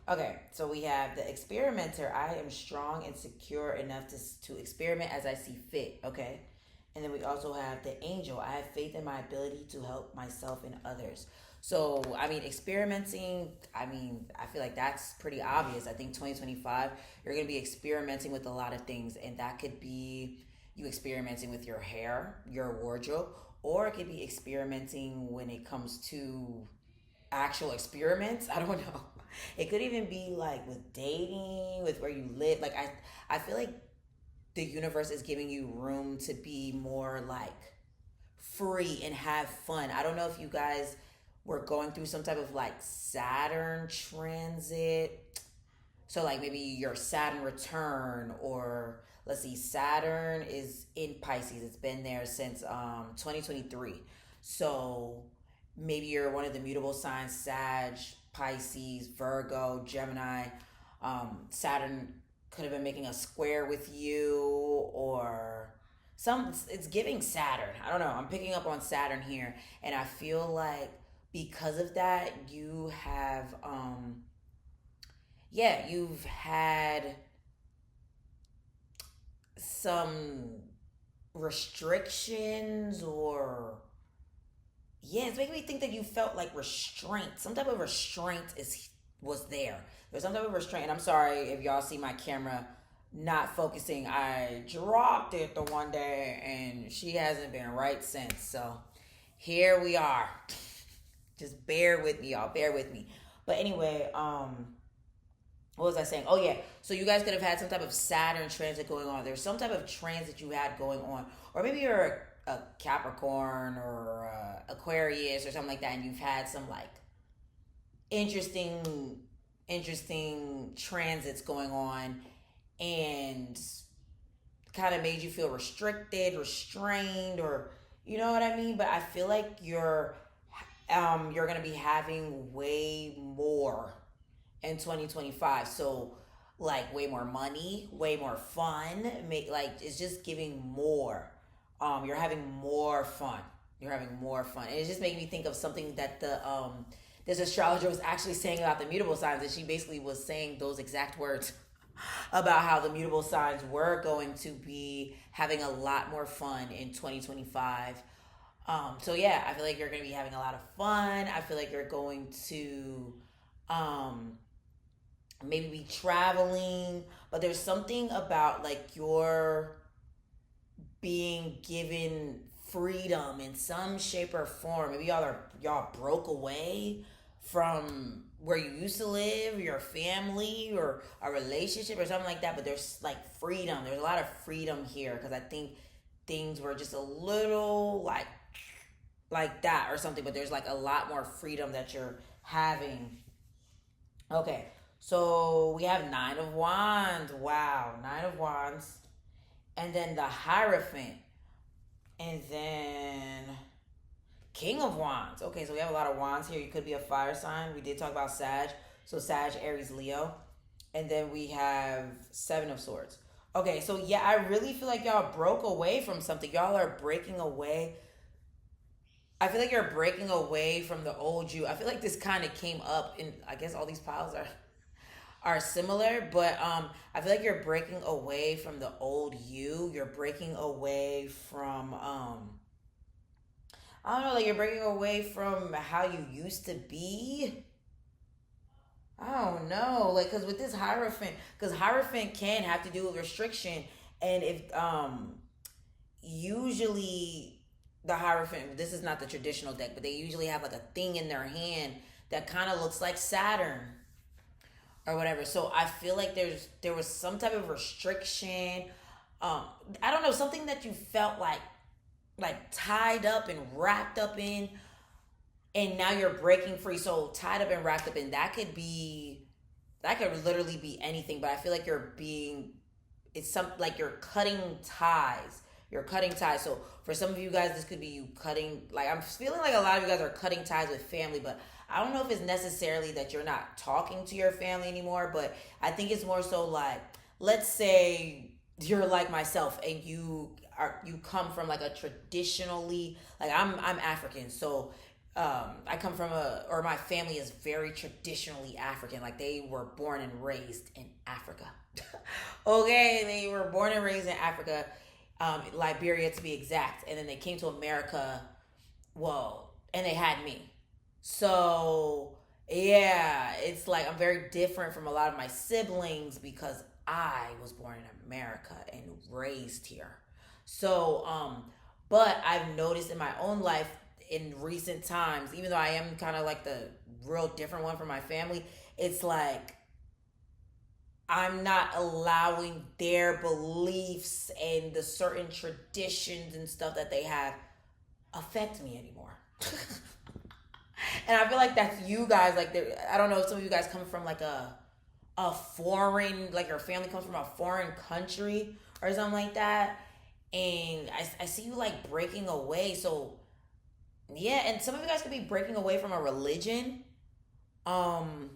Okay, so we have the experimenter. I am strong and secure enough to experiment as I see fit. Okay. And then we also have the angel. I have faith in my ability to help myself and others. So, experimenting, I feel like that's pretty obvious. I think 2025, you're going to be experimenting with a lot of things. And that could be you experimenting with your hair, your wardrobe, or it could be experimenting when it comes to actual experiments. I don't know. It could even be like with dating, with where you live. Like I feel like the universe is giving you room to be more like free and have fun. I don't know if you guys were going through some type of like Saturn transit. So like maybe your Saturn return, or let's see, Saturn is in Pisces. It's been there since 2023. So maybe you're one of the mutable signs: Sag, Pisces, Virgo, Gemini. Saturn could have been making a square with you, or it's giving Saturn. I don't know. I'm picking up on Saturn here, and I feel like because of that, you have you've had some restrictions, or it's making me think that you felt like restraint. Some type of restraint was there. There's some type of restraint. And I'm sorry if y'all see my camera not focusing. I dropped it the one day and she hasn't been right since. So here we are. Just bear with me, y'all. Bear with me. But anyway, what was I saying? Oh yeah. So you guys could have had some type of Saturn transit going on. There's some type of transit you had going on, or maybe you're a Capricorn or Aquarius or something like that, and you've had some like interesting, interesting transits going on, and kind of made you feel restricted, restrained, or you know what I mean. But I feel like you're gonna be having way more in 2025. So like way more money, way more fun. Make like it's just giving more. You're having more fun. You're having more fun. And it just made me think of something that the this astrologer was actually saying about the mutable signs, and she basically was saying those exact words about how the mutable signs were going to be having a lot more fun in 2025. So yeah, I feel like you're going to be having a lot of fun. I feel like you're going to um, maybe be traveling, but there's something about like your being given freedom in some shape or form. Maybe y'all broke away from where you used to live, your family, or a relationship or something like that. But there's like freedom. There's a lot of freedom here because I think things were just a little like that or something. But there's like a lot more freedom that you're having. Okay, so we have Nine of Wands. Wow, Nine of Wands, and then the Hierophant, and then King of Wands. Okay, so we have a lot of wands here. You could be a fire sign. We did talk about Sag. So Sag, Aries, Leo. And then we have Seven of Swords. Okay, so yeah, I really feel like y'all broke away from something. Y'all are breaking away. I feel like you're breaking away from the old you. I feel like this kind of came up in, I guess all these piles are similar, but I feel like you're breaking away from the old you. You're breaking away from I don't know, like you're breaking away from how you used to be. I don't know, like because with this Hierophant, because Hierophant can have to do with restriction, and if usually the Hierophant, this is not the traditional deck, but they usually have like a thing in their hand that kind of looks like Saturn or whatever. So I feel like there was some type of restriction. I don't know, something that you felt like tied up and wrapped up in, and now you're breaking free. So tied up and wrapped up in, that could literally be anything, but I feel like it's some like you're cutting ties. You're cutting ties. So for some of you guys, this could be you cutting, like I'm feeling like a lot of you guys are cutting ties with family, but I don't know if it's necessarily that you're not talking to your family anymore, but I think it's more so like, let's say you're like myself and you come from like a traditionally, like I'm African, so I come from or my family is very traditionally African. Like they were born and raised in Africa. Okay, they were born and raised in Africa, Liberia to be exact, and then they came to America. Well, and they had me. So yeah, it's like I'm very different from a lot of my siblings because I was born in America and raised here. So, but I've noticed in my own life in recent times, even though I am kind of like the real different one from my family, it's like I'm not allowing their beliefs and the certain traditions and stuff that they have affect me anymore. And I feel like that's you guys. Like, I don't know if some of you guys come from like a foreign, like your family comes from a foreign country or something like that, and I see you like breaking away. So yeah, and some of you guys could be breaking away from a religion. Um,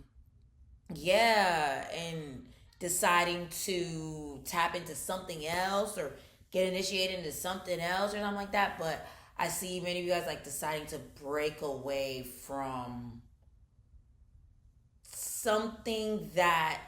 yeah, and deciding to tap into something else or get initiated into something else or something like that. But I see many of you guys like deciding to break away from something that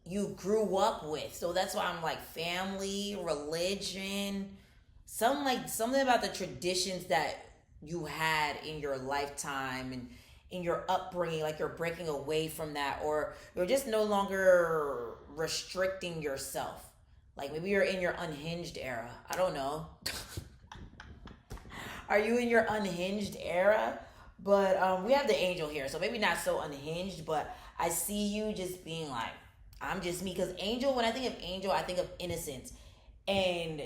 you grew up with. So that's why I'm like family, religion, something about the traditions that you had in your lifetime and in your upbringing, like you're breaking away from that, or you're just no longer restricting yourself. Like maybe you're in your unhinged era. I don't know. Are you in your unhinged era? But we have the angel here, so maybe not so unhinged, but I see you just being like, I'm just me. Because angel, when I think of angel, I think of innocence. And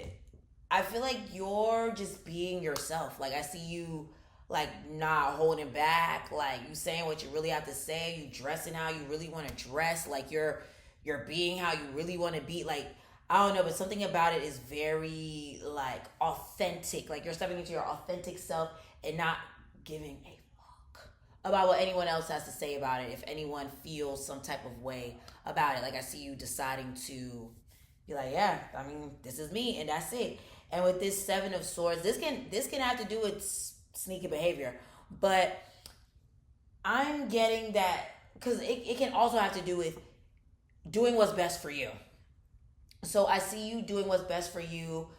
I feel like you're just being yourself. Like I see you like not holding back, like you saying what you really have to say, you dressing how you really want to dress, like you're being how you really want to be. Like I don't know, but something about it is very like authentic. Like you're stepping into your authentic self and not giving a fuck about what anyone else has to say about it. If anyone feels some type of way about it, like I see you deciding to be like, yeah, I mean, this is me, and that's it. And with this Seven of Swords, this can have to do with sneaky behavior, but I'm getting that because it can also have to do with doing what's best for you. So I see you doing what's best for you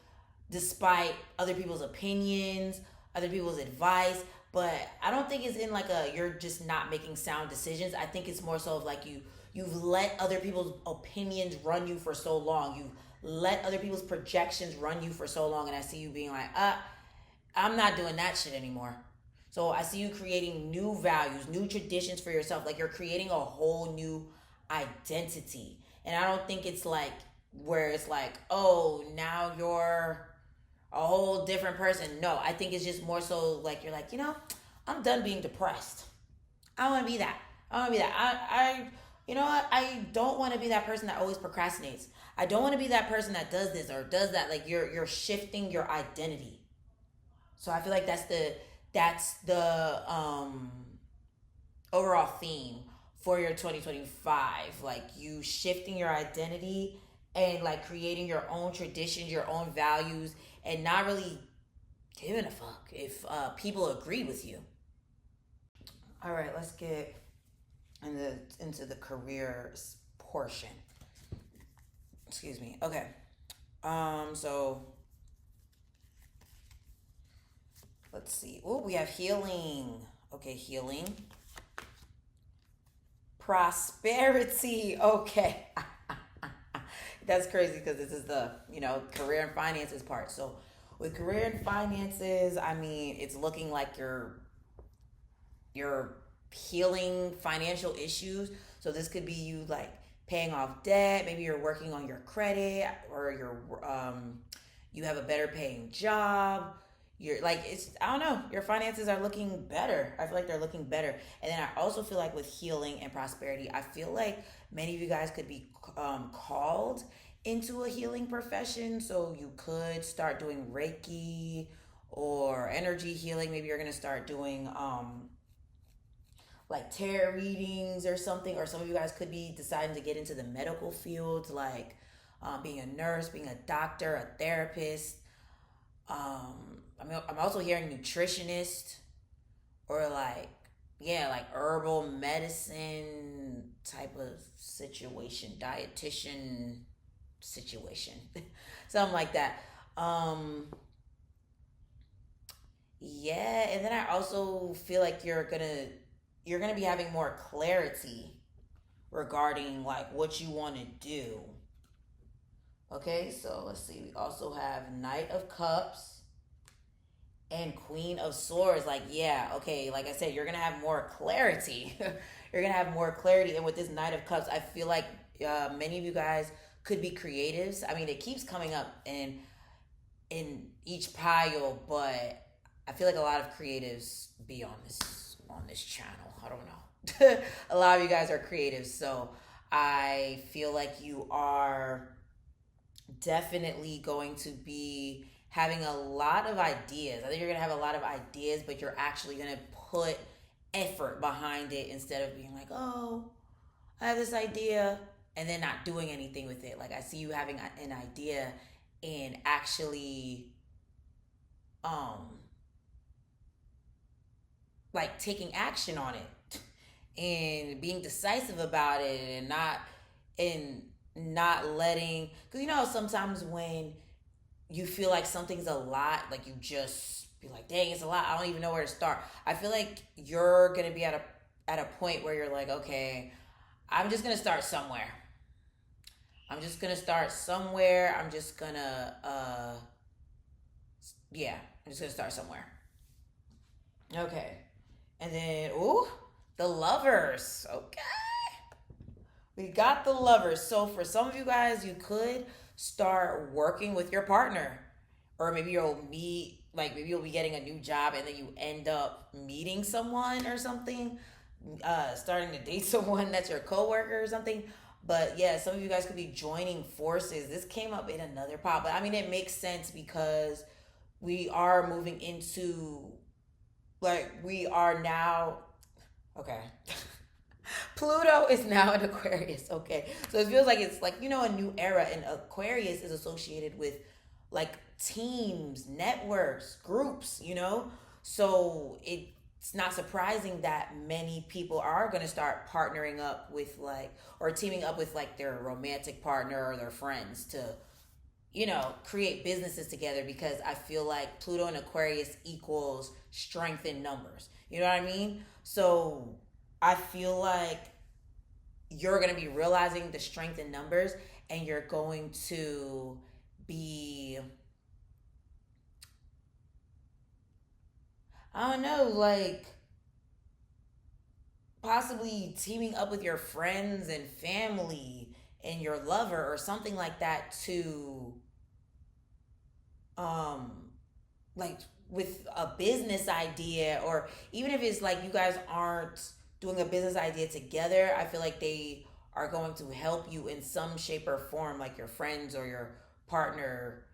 despite other people's opinions, other people's advice. But I don't think it's in like a you're just not making sound decisions. I think it's more so of like you've let other people's opinions run you for so long. You've let other people's projections run you for so long, and I see you being like, I'm not doing that shit anymore. So I see you creating new values, new traditions for yourself. Like you're creating a whole new identity. And I don't think it's like where it's like, oh, now you're a whole different person. No, I think it's just more so like you're like, I'm done being depressed. I don't want to be that. I don't want to be that. You know what? I don't want to be that person that always procrastinates. I don't want to be that person that does this or does that. Like you're shifting your identity. So I feel like that's the overall theme for your 2025. Like you shifting your identity and like creating your own traditions, your own values, and not really giving a fuck if people agree with you. All right, let's get into the career portion. Excuse me. Okay. So let's see. Oh, we have healing. Okay, healing. Prosperity. Okay. That's crazy because this is the, career and finances part. So with career and finances, I mean, it's looking like you're healing financial issues. So this could be you like paying off debt. Maybe you're working on your credit, or you have a better paying job. You're like it's I don't know. Your finances are looking better. I feel like they're looking better. And then I also feel like with healing and prosperity, I feel like many of you guys could be called into a healing profession. So you could start doing Reiki or energy healing. Maybe you're gonna start doing like tarot readings or something. Or some of you guys could be deciding to get into the medical field, like being a nurse, being a doctor, a therapist. I'm also hearing nutritionist or like yeah, like herbal medicine type of situation, dietitian situation, something like that. Um, yeah, and then I also feel like you're gonna be having more clarity regarding like what you want to do. Okay, so let's see. We also have Knight of Cups and Queen of Swords. Like, yeah, okay, like I said, you're gonna have more clarity. You're gonna have more clarity. And with this Knight of Cups, I feel like many of you guys could be creatives. I mean, it keeps coming up in each pile, but I feel like a lot of creatives be on this channel. I don't know. A lot of you guys are creatives, so I feel like you are definitely going to be having a lot of ideas. I think you're going to have a lot of ideas, but you're actually going to put effort behind it instead of being like, oh, I have this idea and then not doing anything with it. Like I see you having an idea and actually um like taking action on it and being decisive about it and not letting, because sometimes when you feel like something's a lot, like you just be like, dang, it's a lot, I don't even know where to start. I feel like you're gonna be at a point where you're like, okay, I'm just gonna start somewhere. I'm just gonna yeah, I'm just gonna start somewhere. Okay. And then, ooh, the lovers. Okay. We got the lovers. So for some of you guys, you could start working with your partner. Or maybe you'll meet, like maybe you'll be getting a new job and then you end up meeting someone or something, starting to date someone that's your coworker or something. But yeah, some of you guys could be joining forces. This came up in another pod, but I mean, it makes sense because we are moving into, like, we are now, okay. Pluto is now in Aquarius. Okay. So it feels like it's like, a new era. And Aquarius is associated with like teams, networks, groups. So it's not surprising that many people are going to start partnering up with like, or teaming up with like their romantic partner or their friends to, create businesses together because I feel like Pluto and Aquarius equals strength in numbers. You know what I mean? So I feel like you're going to be realizing the strength in numbers and you're going to be, I don't know, like possibly teaming up with your friends and family and your lover or something like that to um like with a business idea, or even if it's like you guys aren't doing a business idea together, I feel like they are going to help you in some shape or form, like your friends or your partner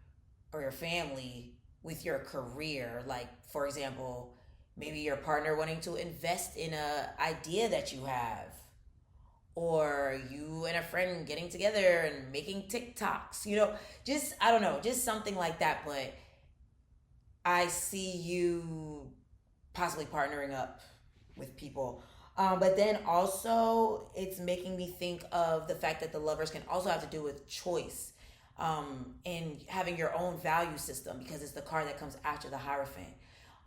or your family with your career. Like for example, maybe your partner wanting to invest in a idea that you have, or you and a friend getting together and making TikToks, just I don't know, just something like that. But I see you possibly partnering up with people. But then also, it's making me think of the fact that the lovers can also have to do with choice, and having your own value system because it's the card that comes after the Hierophant.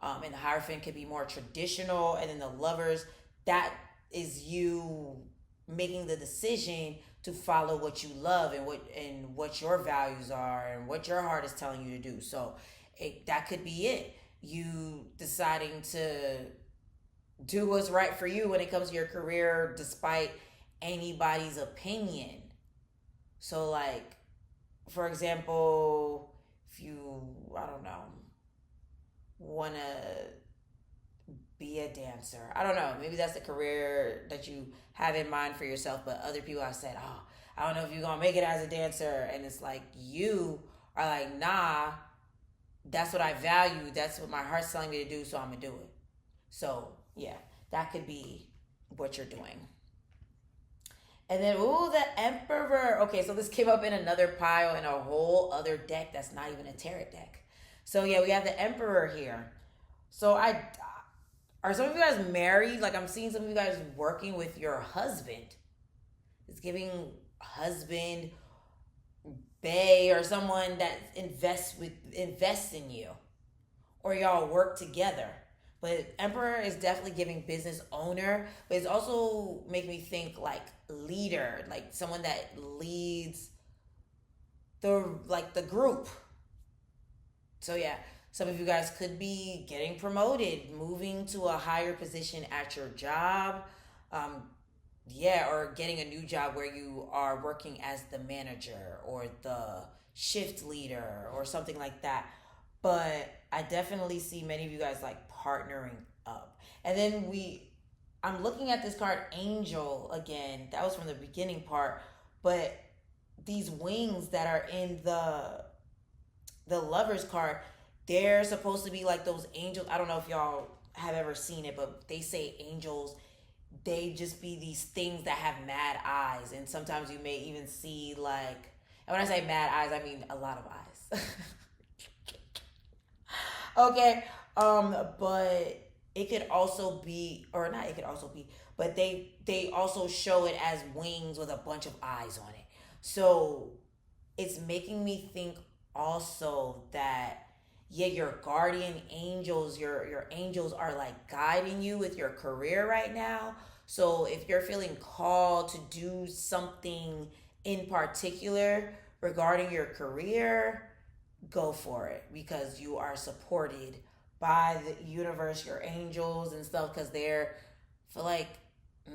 And the Hierophant could be more traditional, and then the lovers, that is you making the decision to follow what you love and what your values are and what your heart is telling you to do. So that could be it. You deciding to do what's right for you when it comes to your career, despite anybody's opinion. So, like, for example, if you, I don't know, want to be a dancer, I don't know, maybe that's the career that you have in mind for yourself, but other people have said, oh, I don't know if you're going to make it as a dancer. And it's like, you are like, nah, that's what I value. That's what my heart's telling me to do, so I'm going to do it. So, yeah, that could be what you're doing. And then, ooh, the Emperor. Okay, so this came up in another pile in a whole other deck that's not even a tarot deck. So, yeah, we have the Emperor here. So, are some of you guys married? Like, I'm seeing some of you guys working with your husband. It's giving husband, bae, or someone that invests in you, or y'all work together. But Emperor is definitely giving business owner, but it's also making me think like leader, like someone that leads the group. So yeah, some of you guys could be getting promoted, moving to a higher position at your job. Um, yeah, or getting a new job where you are working as the manager or the shift leader or something like that. But I definitely see many of you guys like partnering up. And then I'm looking at this card Angel again. That was from the beginning part, but these wings that are in the lovers card, they're supposed to be like those angels. I don't know if y'all have ever seen it, but they say angels, they just be these things that have mad eyes, and sometimes you may even see like, and when I say mad eyes, I mean a lot of eyes. Okay, but it could also be, or not, it could also be, but they also show it as wings with a bunch of eyes on it. So it's making me think also that, yeah, your guardian angels, your angels are like guiding you with your career right now. So if you're feeling called to do something in particular regarding your career, go for it because you are supported by the universe, your angels and stuff, because they're feel like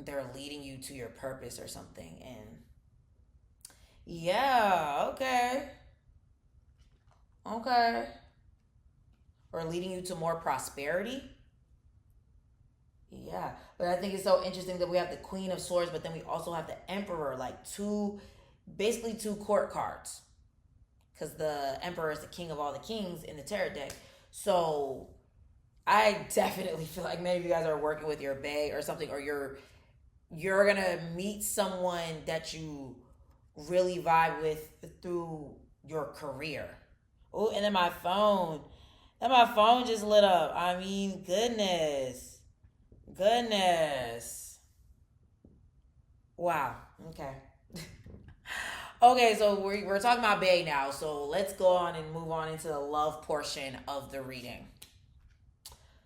they're leading you to your purpose or something. And yeah, okay, okay, or leading you to more prosperity. Yeah, but I think it's so interesting that we have the Queen of Swords, but then we also have the Emperor, like two, basically two court cards, because the Emperor is the king of all the kings in the tarot deck. So I definitely feel like many of you guys are working with your bae or something, or you're gonna meet someone that you really vibe with through your career. Oh, and then my phone just lit up. I mean, goodness, goodness, wow. Okay. Okay, so we're talking about bae now. So let's go on and move on into the love portion of the reading.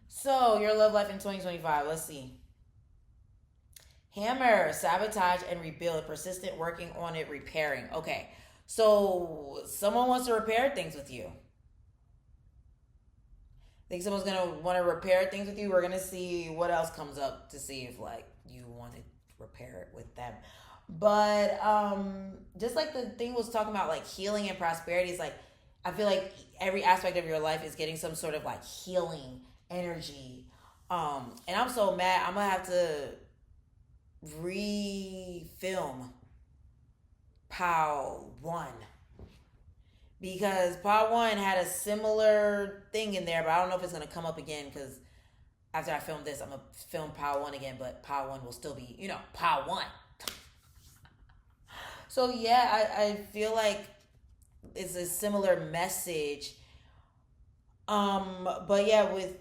So your love life in 2025. Let's see. Hammer, sabotage and rebuild, persistent working on it, repairing. Okay, so someone wants to repair things with you. Think someone's gonna want to repair things with you. We're gonna see what else comes up to see if like you want to repair it with them. But just like the thing was talking about, like healing and prosperity, is like I feel like every aspect of your life is getting some sort of like healing energy. And I'm so mad. I'm gonna have to refilm POW 1 because POW 1 had a similar thing in there, but I don't know if it's going to come up again because after I film this, I'm going to film POW 1 again, but POW 1 will still be, POW 1. So yeah, I feel like it's a similar message. But yeah, with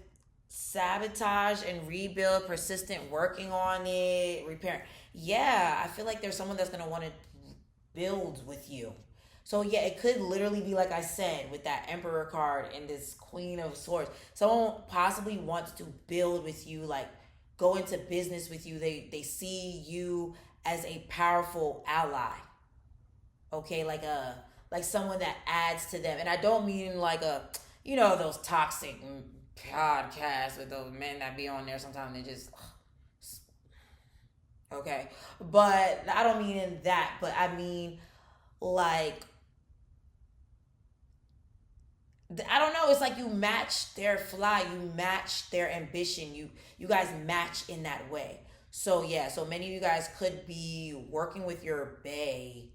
sabotage and rebuild, persistent working on it, repairing. Yeah, I feel like there's someone that's gonna want to build with you. So yeah, it could literally be like I said with that Emperor card and this Queen of Swords. Someone possibly wants to build with you, like go into business with you. They see you as a powerful ally. Okay, like someone that adds to them. And I don't mean like those toxic podcasts with those men that be on there sometimes they just okay. But I don't mean in that, but I mean like I don't know, it's like you match their fly, you match their ambition, you guys match in that way. So yeah, so many of you guys could be working with your bae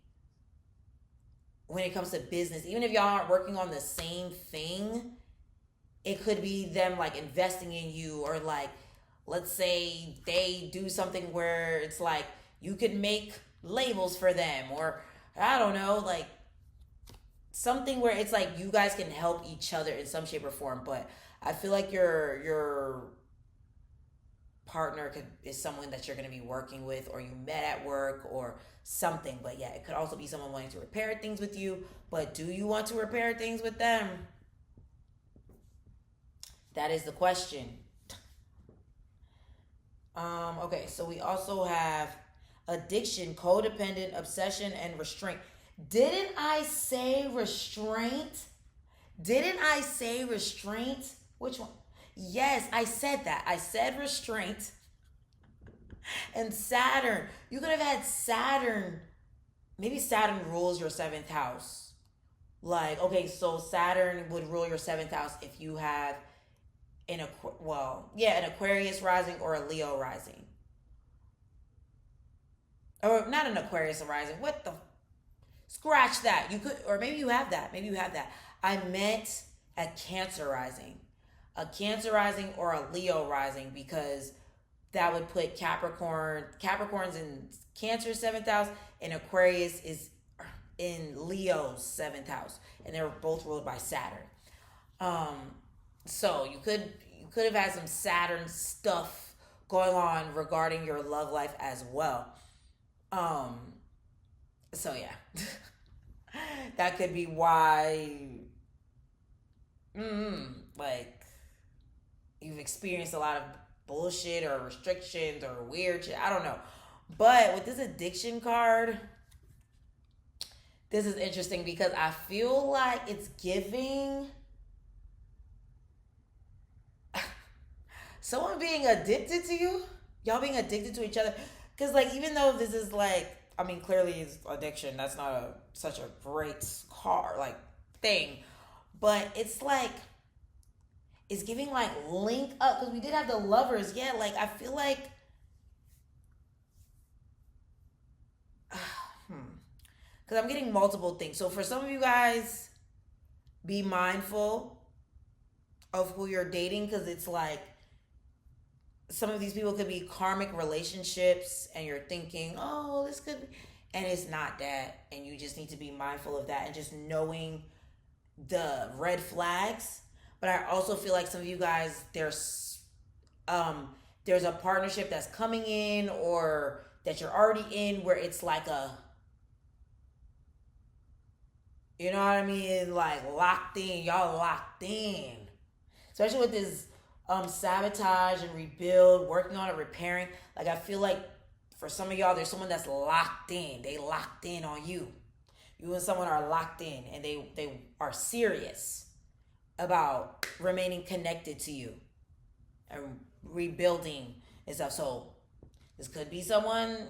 when it comes to business. Even if y'all aren't working on the same thing, it could be them like investing in you, or like let's say they do something where it's like you could make labels for them, or I don't know, like something where it's like you guys can help each other in some shape or form. But I feel like your partner is someone that you're going to be working with, or you met at work or something. But yeah, it could also be someone wanting to repair things with you. But do you want to repair things with them? That is the question. Okay, so we also have addiction, codependent, obsession, and restraint. Didn't I say restraint? Didn't I say restraint? Which one? Yes, I said that. I said restraint. And Saturn. You could have had Saturn. Maybe Saturn rules your seventh house. Like, okay, so Saturn would rule your seventh house if you have an Aquarius rising or a Leo rising. Or not an Aquarius rising. What the scratch that. You could, or maybe you have that. Maybe you have that. I meant a Cancer rising. A Cancer rising or a Leo rising, because that would put Capricorn's in Cancer's seventh house, and Aquarius is in Leo's seventh house, and they're both ruled by Saturn. So you could have had some Saturn stuff going on regarding your love life as well. So yeah, that could be why, like you've experienced a lot of bullshit or restrictions or weird shit. I don't know, but with this addiction card, this is interesting because I feel like it's giving someone being addicted to you, y'all being addicted to each other. Because like, even though this is like, I mean, clearly it's addiction. That's not such a great car like thing, but it's like it's giving like link up because we did have the lovers. Yeah, like I feel like, because I'm getting multiple things. So for some of you guys, be mindful of who you're dating because it's like some of these people could be karmic relationships and you're thinking, oh, this could be, and it's not that. And you just need to be mindful of that and just knowing the red flags. But I also feel like some of you guys, there's a partnership that's coming in or that you're already in where it's like a, you know what I mean, like locked in. Y'all locked in, especially with this sabotage and rebuild, working on it, repairing. Like I feel like for some of y'all, there's someone that's locked in. They locked in on you. You and someone are locked in, and they are serious about remaining connected to you and rebuilding and stuff. So this could be someone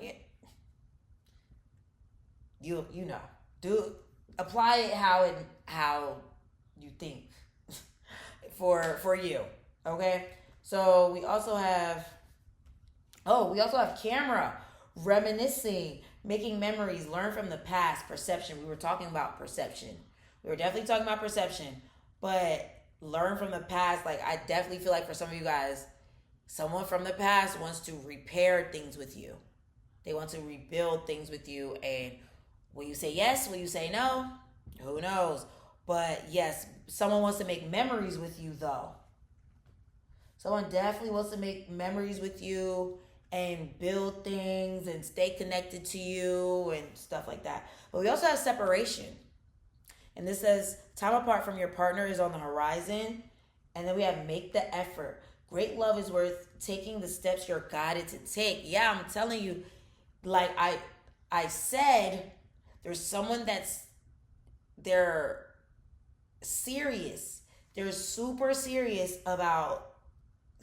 you know. Do apply it how you think for you. Okay? So we also have camera, reminiscing, making memories, learn from the past, perception. We were talking about perception. We were definitely talking about perception, but learn from the past. Like I definitely feel like for some of you guys, someone from the past wants to repair things with you. They want to rebuild things with you. And will you say yes? Will you say no? Who knows? But yes, someone wants to make memories with you though. Someone definitely wants to make memories with you and build things and stay connected to you and stuff like that. But we also have separation. And this says time apart from your partner is on the horizon. And then we have make the effort. Great love is worth taking the steps you're guided to take. Yeah, I'm telling you, like I said, there's someone they're serious. They're super serious about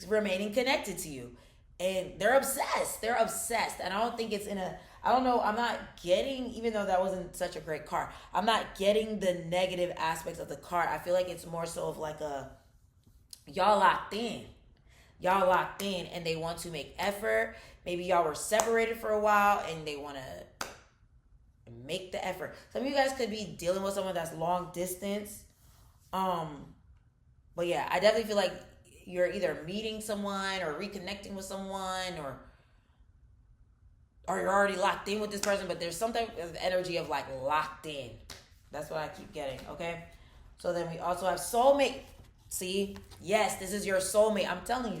remaining connected to you. And they're obsessed. They're obsessed. And I don't think it's I don't know, I'm not getting, even though that wasn't such a great card, I'm not getting the negative aspects of the card. I feel like it's more so of like y'all locked in. Y'all locked in and they want to make effort. Maybe y'all were separated for a while and they want to make the effort. Some of you guys could be dealing with someone that's long distance. But yeah, I definitely feel like you're either meeting someone or reconnecting with someone or you're already locked in with this person, but there's something of energy of like locked in. That's what I keep getting, okay? So then we also have soulmate. See? Yes, this is your soulmate. I'm telling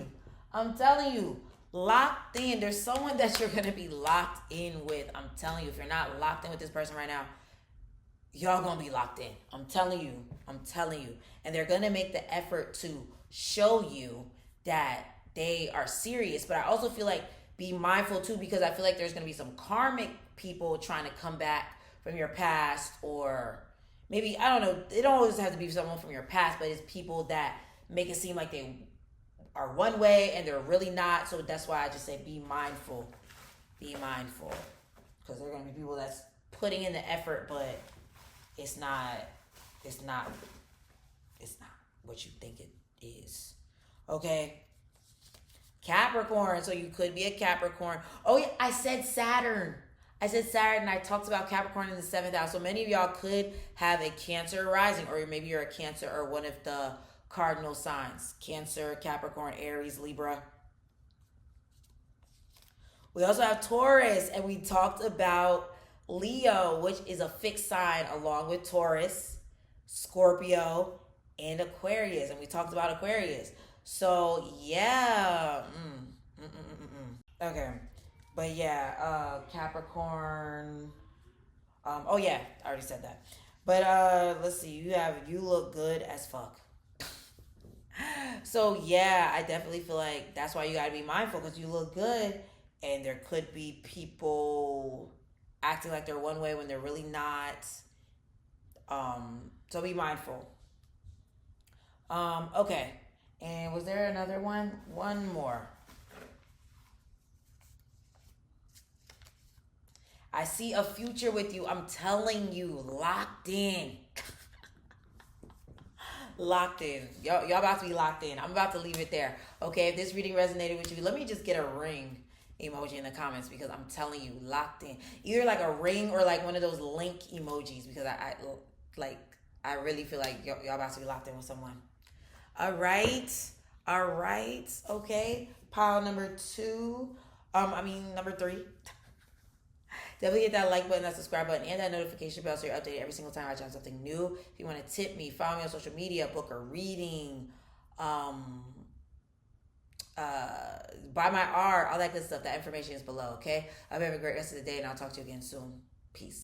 you. Locked in. There's someone that you're going to be locked in with. I'm telling you. If you're not locked in with this person right now, y'all going to be locked in. I'm telling you. And they're going to make the effort to show you that they are serious. But I also feel like be mindful too, because I feel like there's going to be some karmic people trying to come back from your past, or maybe, I don't know, it don't always have to be someone from your past, but it's people that make it seem like they are one way and they're really not. So that's why I just say be mindful. Be mindful. Because there are going to be people that's putting in the effort, but it's not what you think it is. Okay? Capricorn. So you could be a Capricorn. Oh yeah, I said Saturn. I talked about Capricorn in the 7th house. So many of y'all could have a Cancer rising, or maybe you're a Cancer or one of the cardinal signs. Cancer, Capricorn, Aries, Libra. We also have Taurus, and we talked about Leo, which is a fixed sign along with Taurus, Scorpio, and Aquarius. And we talked about Aquarius. So, yeah. Okay. But yeah, Capricorn. Oh yeah, I already said that. But let's see. You look good as fuck. So yeah, I definitely feel like that's why you gotta be mindful, because you look good, and there could be people acting like they're one way when they're really not. So be mindful. Okay, And was there another one? One more. I see a future with you. I'm telling you, locked in. Locked in. Y'all about to be locked in. I'm about to leave it there. Okay, if this reading resonated with you, let me just get a ring emoji in the comments because I'm telling you, locked in. Either like a ring or like one of those link emojis because I like I really feel like y'all about to be locked in with someone. All right. All right. Okay. Pile number two. Number three. Definitely hit that like button, that subscribe button, and that notification bell so you're updated every single time I try something new. If you want to tip me, follow me on social media, book a reading, um, buy my art, all that good stuff. That information is below, okay? I hope you have a great rest of the day, and I'll talk to you again soon. Peace.